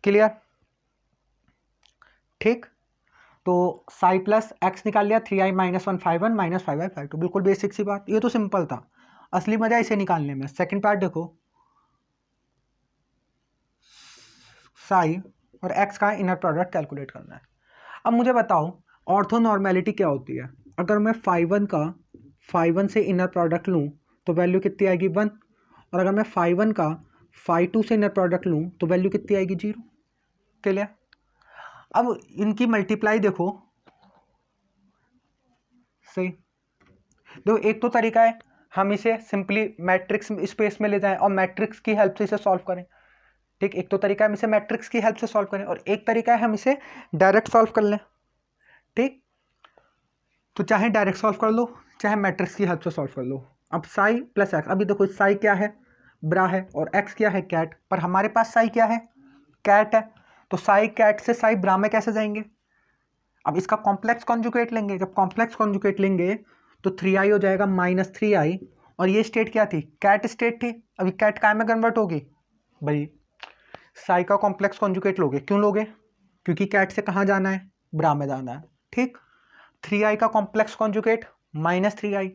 क्लियर? ठीक, तो साई प्लस एक्स निकाल लिया, 3i - 1 5 1 -5i 5 2, बिल्कुल बेसिक सी बात, ये तो सिंपल था। असली मजा इसे निकालने में। सेकंड पार्ट देखो, साई और एक्स का इनर प्रोडक्ट कैलकुलेट करना है। अब मुझे बताओ ऑर्थो नॉर्मेलिटी क्या होती है। अगर मैं 5 1 से इनर प्रोडक्ट लूँ तो वैल्यू कितनी आएगी 1, और अगर मैं 5 1 का 5 2 से इनर प्रोडक्ट लूँ तो वैल्यू कितनी आएगी 0। क्लियर? अब इनकी मल्टीप्लाई देखो, सही देखो, एक तो तरीका है हम इसे सिंपली मैट्रिक्स स्पेस में ले जाएं और मैट्रिक्स की हेल्प से इसे सॉल्व करें। ठीक, एक तो तरीका है हम इसे मैट्रिक्स की हेल्प से सॉल्व करें, और एक तरीका है हम इसे डायरेक्ट सॉल्व कर लें। ठीक, तो चाहे डायरेक्ट सॉल्व कर लो, चाहे मैट्रिक्स की हेल्प से सॉल्व कर लो। अब साई प्लस एक्स, अभी देखो साई क्या है, ब्रा है, और एक्स क्या है, कैट, पर हमारे पास साई क्या है, कैट है, तो साई कैट से साई ब्रा में कैसे जाएंगे। अब इसका कॉम्प्लेक्स कॉन्जुगेट लेंगे, जब कॉम्प्लेक्स कॉन्जुगेट लेंगे तो 3i हो जाएगा -3i, और ये स्टेट क्या थी, कैट स्टेट थी। अभी कैट काय में कन्वर्ट होगी भाई, साई का कॉम्प्लेक्स कॉन्जुगेट लोगे। क्यों लोगे, क्योंकि कैट से कहाँ जाना है, ब्रा में जाना है। ठीक, 3i का कॉम्प्लेक्स कॉन्जुगेट -3i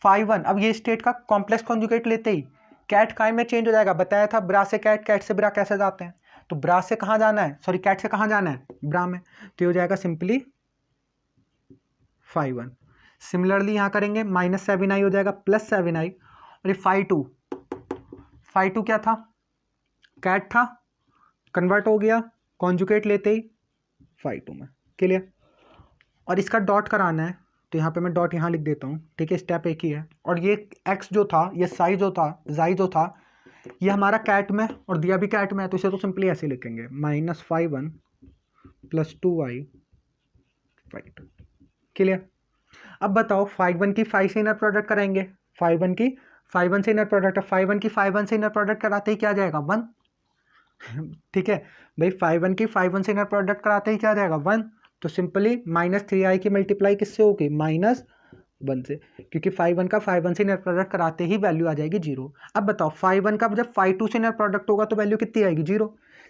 5 1, अब ये स्टेट का कॉम्प्लेक्स कॉन्जुगेट लेते ही कैट काय में चेंज हो जाएगा, बताया था ब्रा से कैट, कैट से ब्रा कैसे जाते हैं, तो ब्रा से कहाँ जाना है, सॉरी कैट से कहाँ जाना है, ब्रा में, तो ये हो जाएगा सिंपली 5 1। सिमिलरली यहाँ करेंगे -7i हो जाएगा +7i, और ये 5 2 क्या था, कैट था, कन्वर्ट हो गया कॉन्जुगेट लेते ही 5 2 में। क्लियर? और इसका डॉट कराना है तो यहाँ पे मैं डॉट यहाँ लिख देता हूँ। ठीक है, स्टेप एक ही है, और ये एक्स जो था, ये साई जो था, जाई जो था, ये हमारा कैट में और दिया भी कैट में है, तो इसे तो सिंपली ऐसे लिखेंगे -5 1 + 2i 5 2। क्लियर? अब बताओ 5 1 की 5 से इनर प्रोडक्ट कराएंगे, 5 1 की 5 1 से इनर प्रोडक्ट है, 5 1 की 5 1 से इनर प्रोडक्ट कराते ही क्या आ जाएगा 1। ठीक है भाई, 5 1 की 5 1 से इनर प्रोडक्ट कराते ही क्या आ जाएगा 1, तो सिंपली -3i की मल्टीप्लाई किससे होगी, -1 से, क्योंकि 5 1 का 5 1 से इनर प्रोडक्ट कराते ही वैल्यू आ जाएगी 0। अब बताओ 5 1 का जब 5 2 से इनर प्रोडक्ट होगा तो वैल्यू कितनी आएगी 0।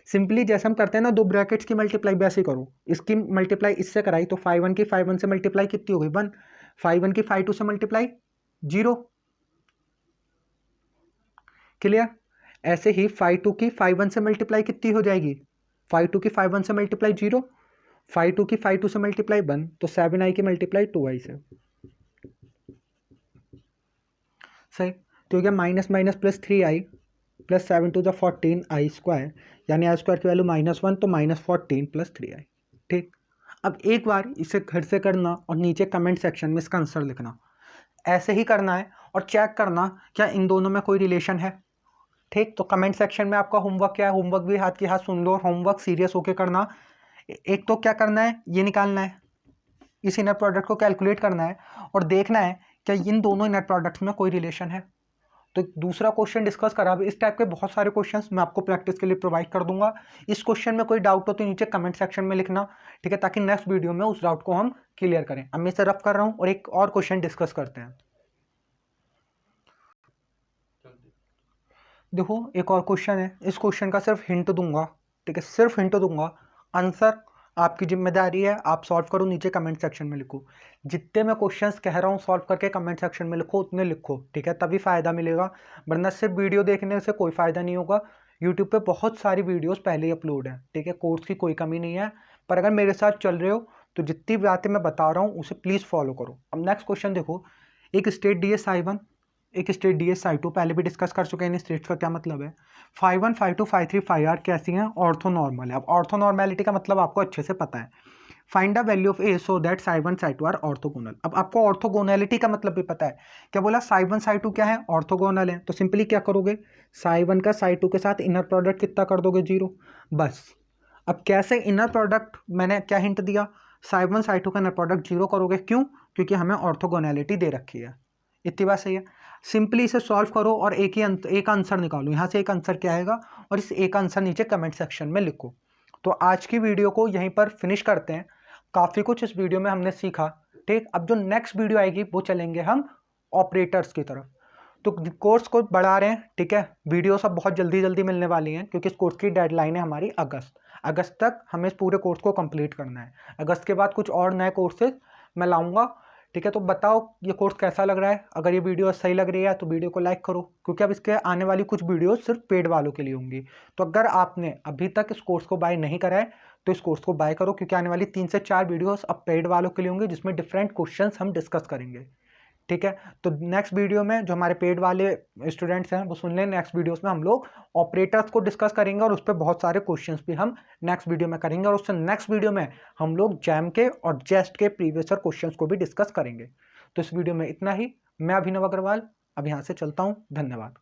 सिंपली जैसे हम करते हैं ना, दो ब्रैकेट्स की मल्टीप्लाई वैसे करो, इसकी मल्टीप्लाई इससे कराई तो 5 1 की 5 1 से मल्टीप्लाई कितनी हो गई 1, 5 1 की 5 2 से मल्टीप्लाई 0। क्लियर? ऐसे ही 5 2 की 5 1 से मल्टीप्लाई कितनी हो जाएगी, 5 2 की 5 1 से मल्टीप्लाई 0, 5 2 की 5 2 से मल्टीप्लाई 1, तो 7i की मल्टीप्लाई 2i से। सही, तो हो गया -+3i + 7 2 = 14i², यानी i² की वैल्यू -1, तो -14 + 3i। ठीक, अब एक बार इसे घर से करना और नीचे कमेंट सेक्शन में इसका आंसर लिखना, ऐसे ही करना है, और चेक करना क्या इन दोनों में कोई रिलेशन है। ठीक, तो कमेंट सेक्शन में आपका होमवर्क क्या है, होमवर्क भी हाथ की हाथ सुन लो, और होमवर्क सीरियस होकर करना। एक तो क्या करना है, ये निकालना है, इस इनर प्रोडक्ट को कैलकुलेट करना है, और देखना है क्या इन दोनों इनर प्रोडक्ट्स में कोई रिलेशन है। तो दूसरा क्वेश्चन डिस्कस करा। अब इस टाइप के बहुत सारे क्वेश्चंस मैं आपको प्रैक्टिस के लिए प्रोवाइड कर दूंगा। इस क्वेश्चन में कोई डाउट हो तो नीचे कमेंट सेक्शन में लिखना, ठीक है, ताकि नेक्स्ट वीडियो में उस डाउट को हम क्लियर करें। अब मैं इसे रफ कर रहा हूँ और एक और क्वेश्चन डिस्कस करते हैं। देखो एक और क्वेश्चन है, इस क्वेश्चन का सिर्फ हिंट दूंगा, ठीक है, सिर्फ हिंट दूंगा, आंसर आपकी जिम्मेदारी है, आप सॉल्व करो, नीचे कमेंट सेक्शन में लिखो। जितने मैं क्वेश्चंस कह रहा हूँ सॉल्व करके कमेंट सेक्शन में लिखो, उतने लिखो, ठीक है, तभी फ़ायदा मिलेगा, वरना सिर्फ वीडियो देखने से कोई फ़ायदा नहीं होगा। यूट्यूब पे बहुत सारी वीडियोस पहले ही अपलोड है, ठीक है, कोर्स की कोई कमी नहीं है, पर अगर मेरे साथ चल रहे हो तो जितनी बातें मैं बता रहा हूँ उसे प्लीज़ फॉलो करो। अब नेक्स्ट क्वेश्चन देखो, एक स्टेट DSi1, एक स्टेट DSi2, पहले भी डिस्कस कर चुके हैं इन स्टेट्स का क्या मतलब है। 5 1 5 2 5 3 5 r कैसी हैं, ऑर्थोनॉर्मल है। अब ऑर्थोनॉर्मेलिटी का मतलब आपको अच्छे से पता है, find the value of a so that psi1 psi2 are orthogonal. अब आपको ऑर्थोगोनैलिटी का मतलब भी पता है, क्या बोला, psi1 psi2 क्या है, ऑर्थोगोनल है, तो सिंपली क्या करोगे, psi1 का psi2 के साथ इनर प्रोडक्ट कितना कर दोगे 0, बस। अब कैसे इनर प्रोडक्ट, मैंने क्या हिंट दिया, psi1 psi2 का इनर प्रोडक्ट 0 करोगे, क्यों, क्योंकि हमें ऑर्थोगोनैलिटी दे रखी है। इतनी बात सही है। सिंपली इसे सॉल्व करो और एक आंसर निकालो, यहाँ से एक आंसर क्या आएगा, और इस एक आंसर नीचे कमेंट सेक्शन में लिखो। तो आज की वीडियो को यहीं पर फिनिश करते हैं, काफ़ी कुछ इस वीडियो में हमने सीखा। ठीक, अब जो नेक्स्ट वीडियो आएगी वो चलेंगे हम ऑपरेटर्स की तरफ। तो कोर्स को बढ़ा रहे हैं, ठीक है। वीडियो सब बहुत जल्दी जल्दी मिलने वाली हैं क्योंकि इस कोर्स की डेडलाइन है हमारी अगस्त तक हमें इस पूरे कोर्स को कंप्लीट करना है। अगस्त के बाद कुछ और नए कोर्सेज मैं लाऊंगा, ठीक है। तो बताओ ये कोर्स कैसा लग रहा है। अगर ये वीडियो सही लग रही है तो वीडियो को लाइक करो, क्योंकि अब इसके आने वाली कुछ वीडियो सिर्फ पेड वालों के लिए होंगी। तो अगर आपने अभी तक इस कोर्स को बाय नहीं करा है तो इस कोर्स को बाय करो, क्योंकि आने वाली 3 से 4 वीडियोस अब पेड वालों के लिए होंगे जिसमें डिफरेंट क्वेश्चंस हम डिस्कस करेंगे, ठीक है। तो नेक्स्ट वीडियो में जो हमारे पेड वाले स्टूडेंट्स हैं वो सुन लें, नेक्स्ट वीडियोस में हम लोग ऑपरेटर्स को डिस्कस करेंगे और उस पर बहुत सारे क्वेश्चंस भी हम नेक्स्ट वीडियो में करेंगे, और उससे नेक्स्ट वीडियो में हम लोग जैम के और जेस्ट के प्रीवियस ईयर क्वेश्चंस को भी डिस्कस करेंगे। तो इस वीडियो में इतना ही। मैं अभिनव अग्रवाल अब यहाँ से चलता हूँ। धन्यवाद।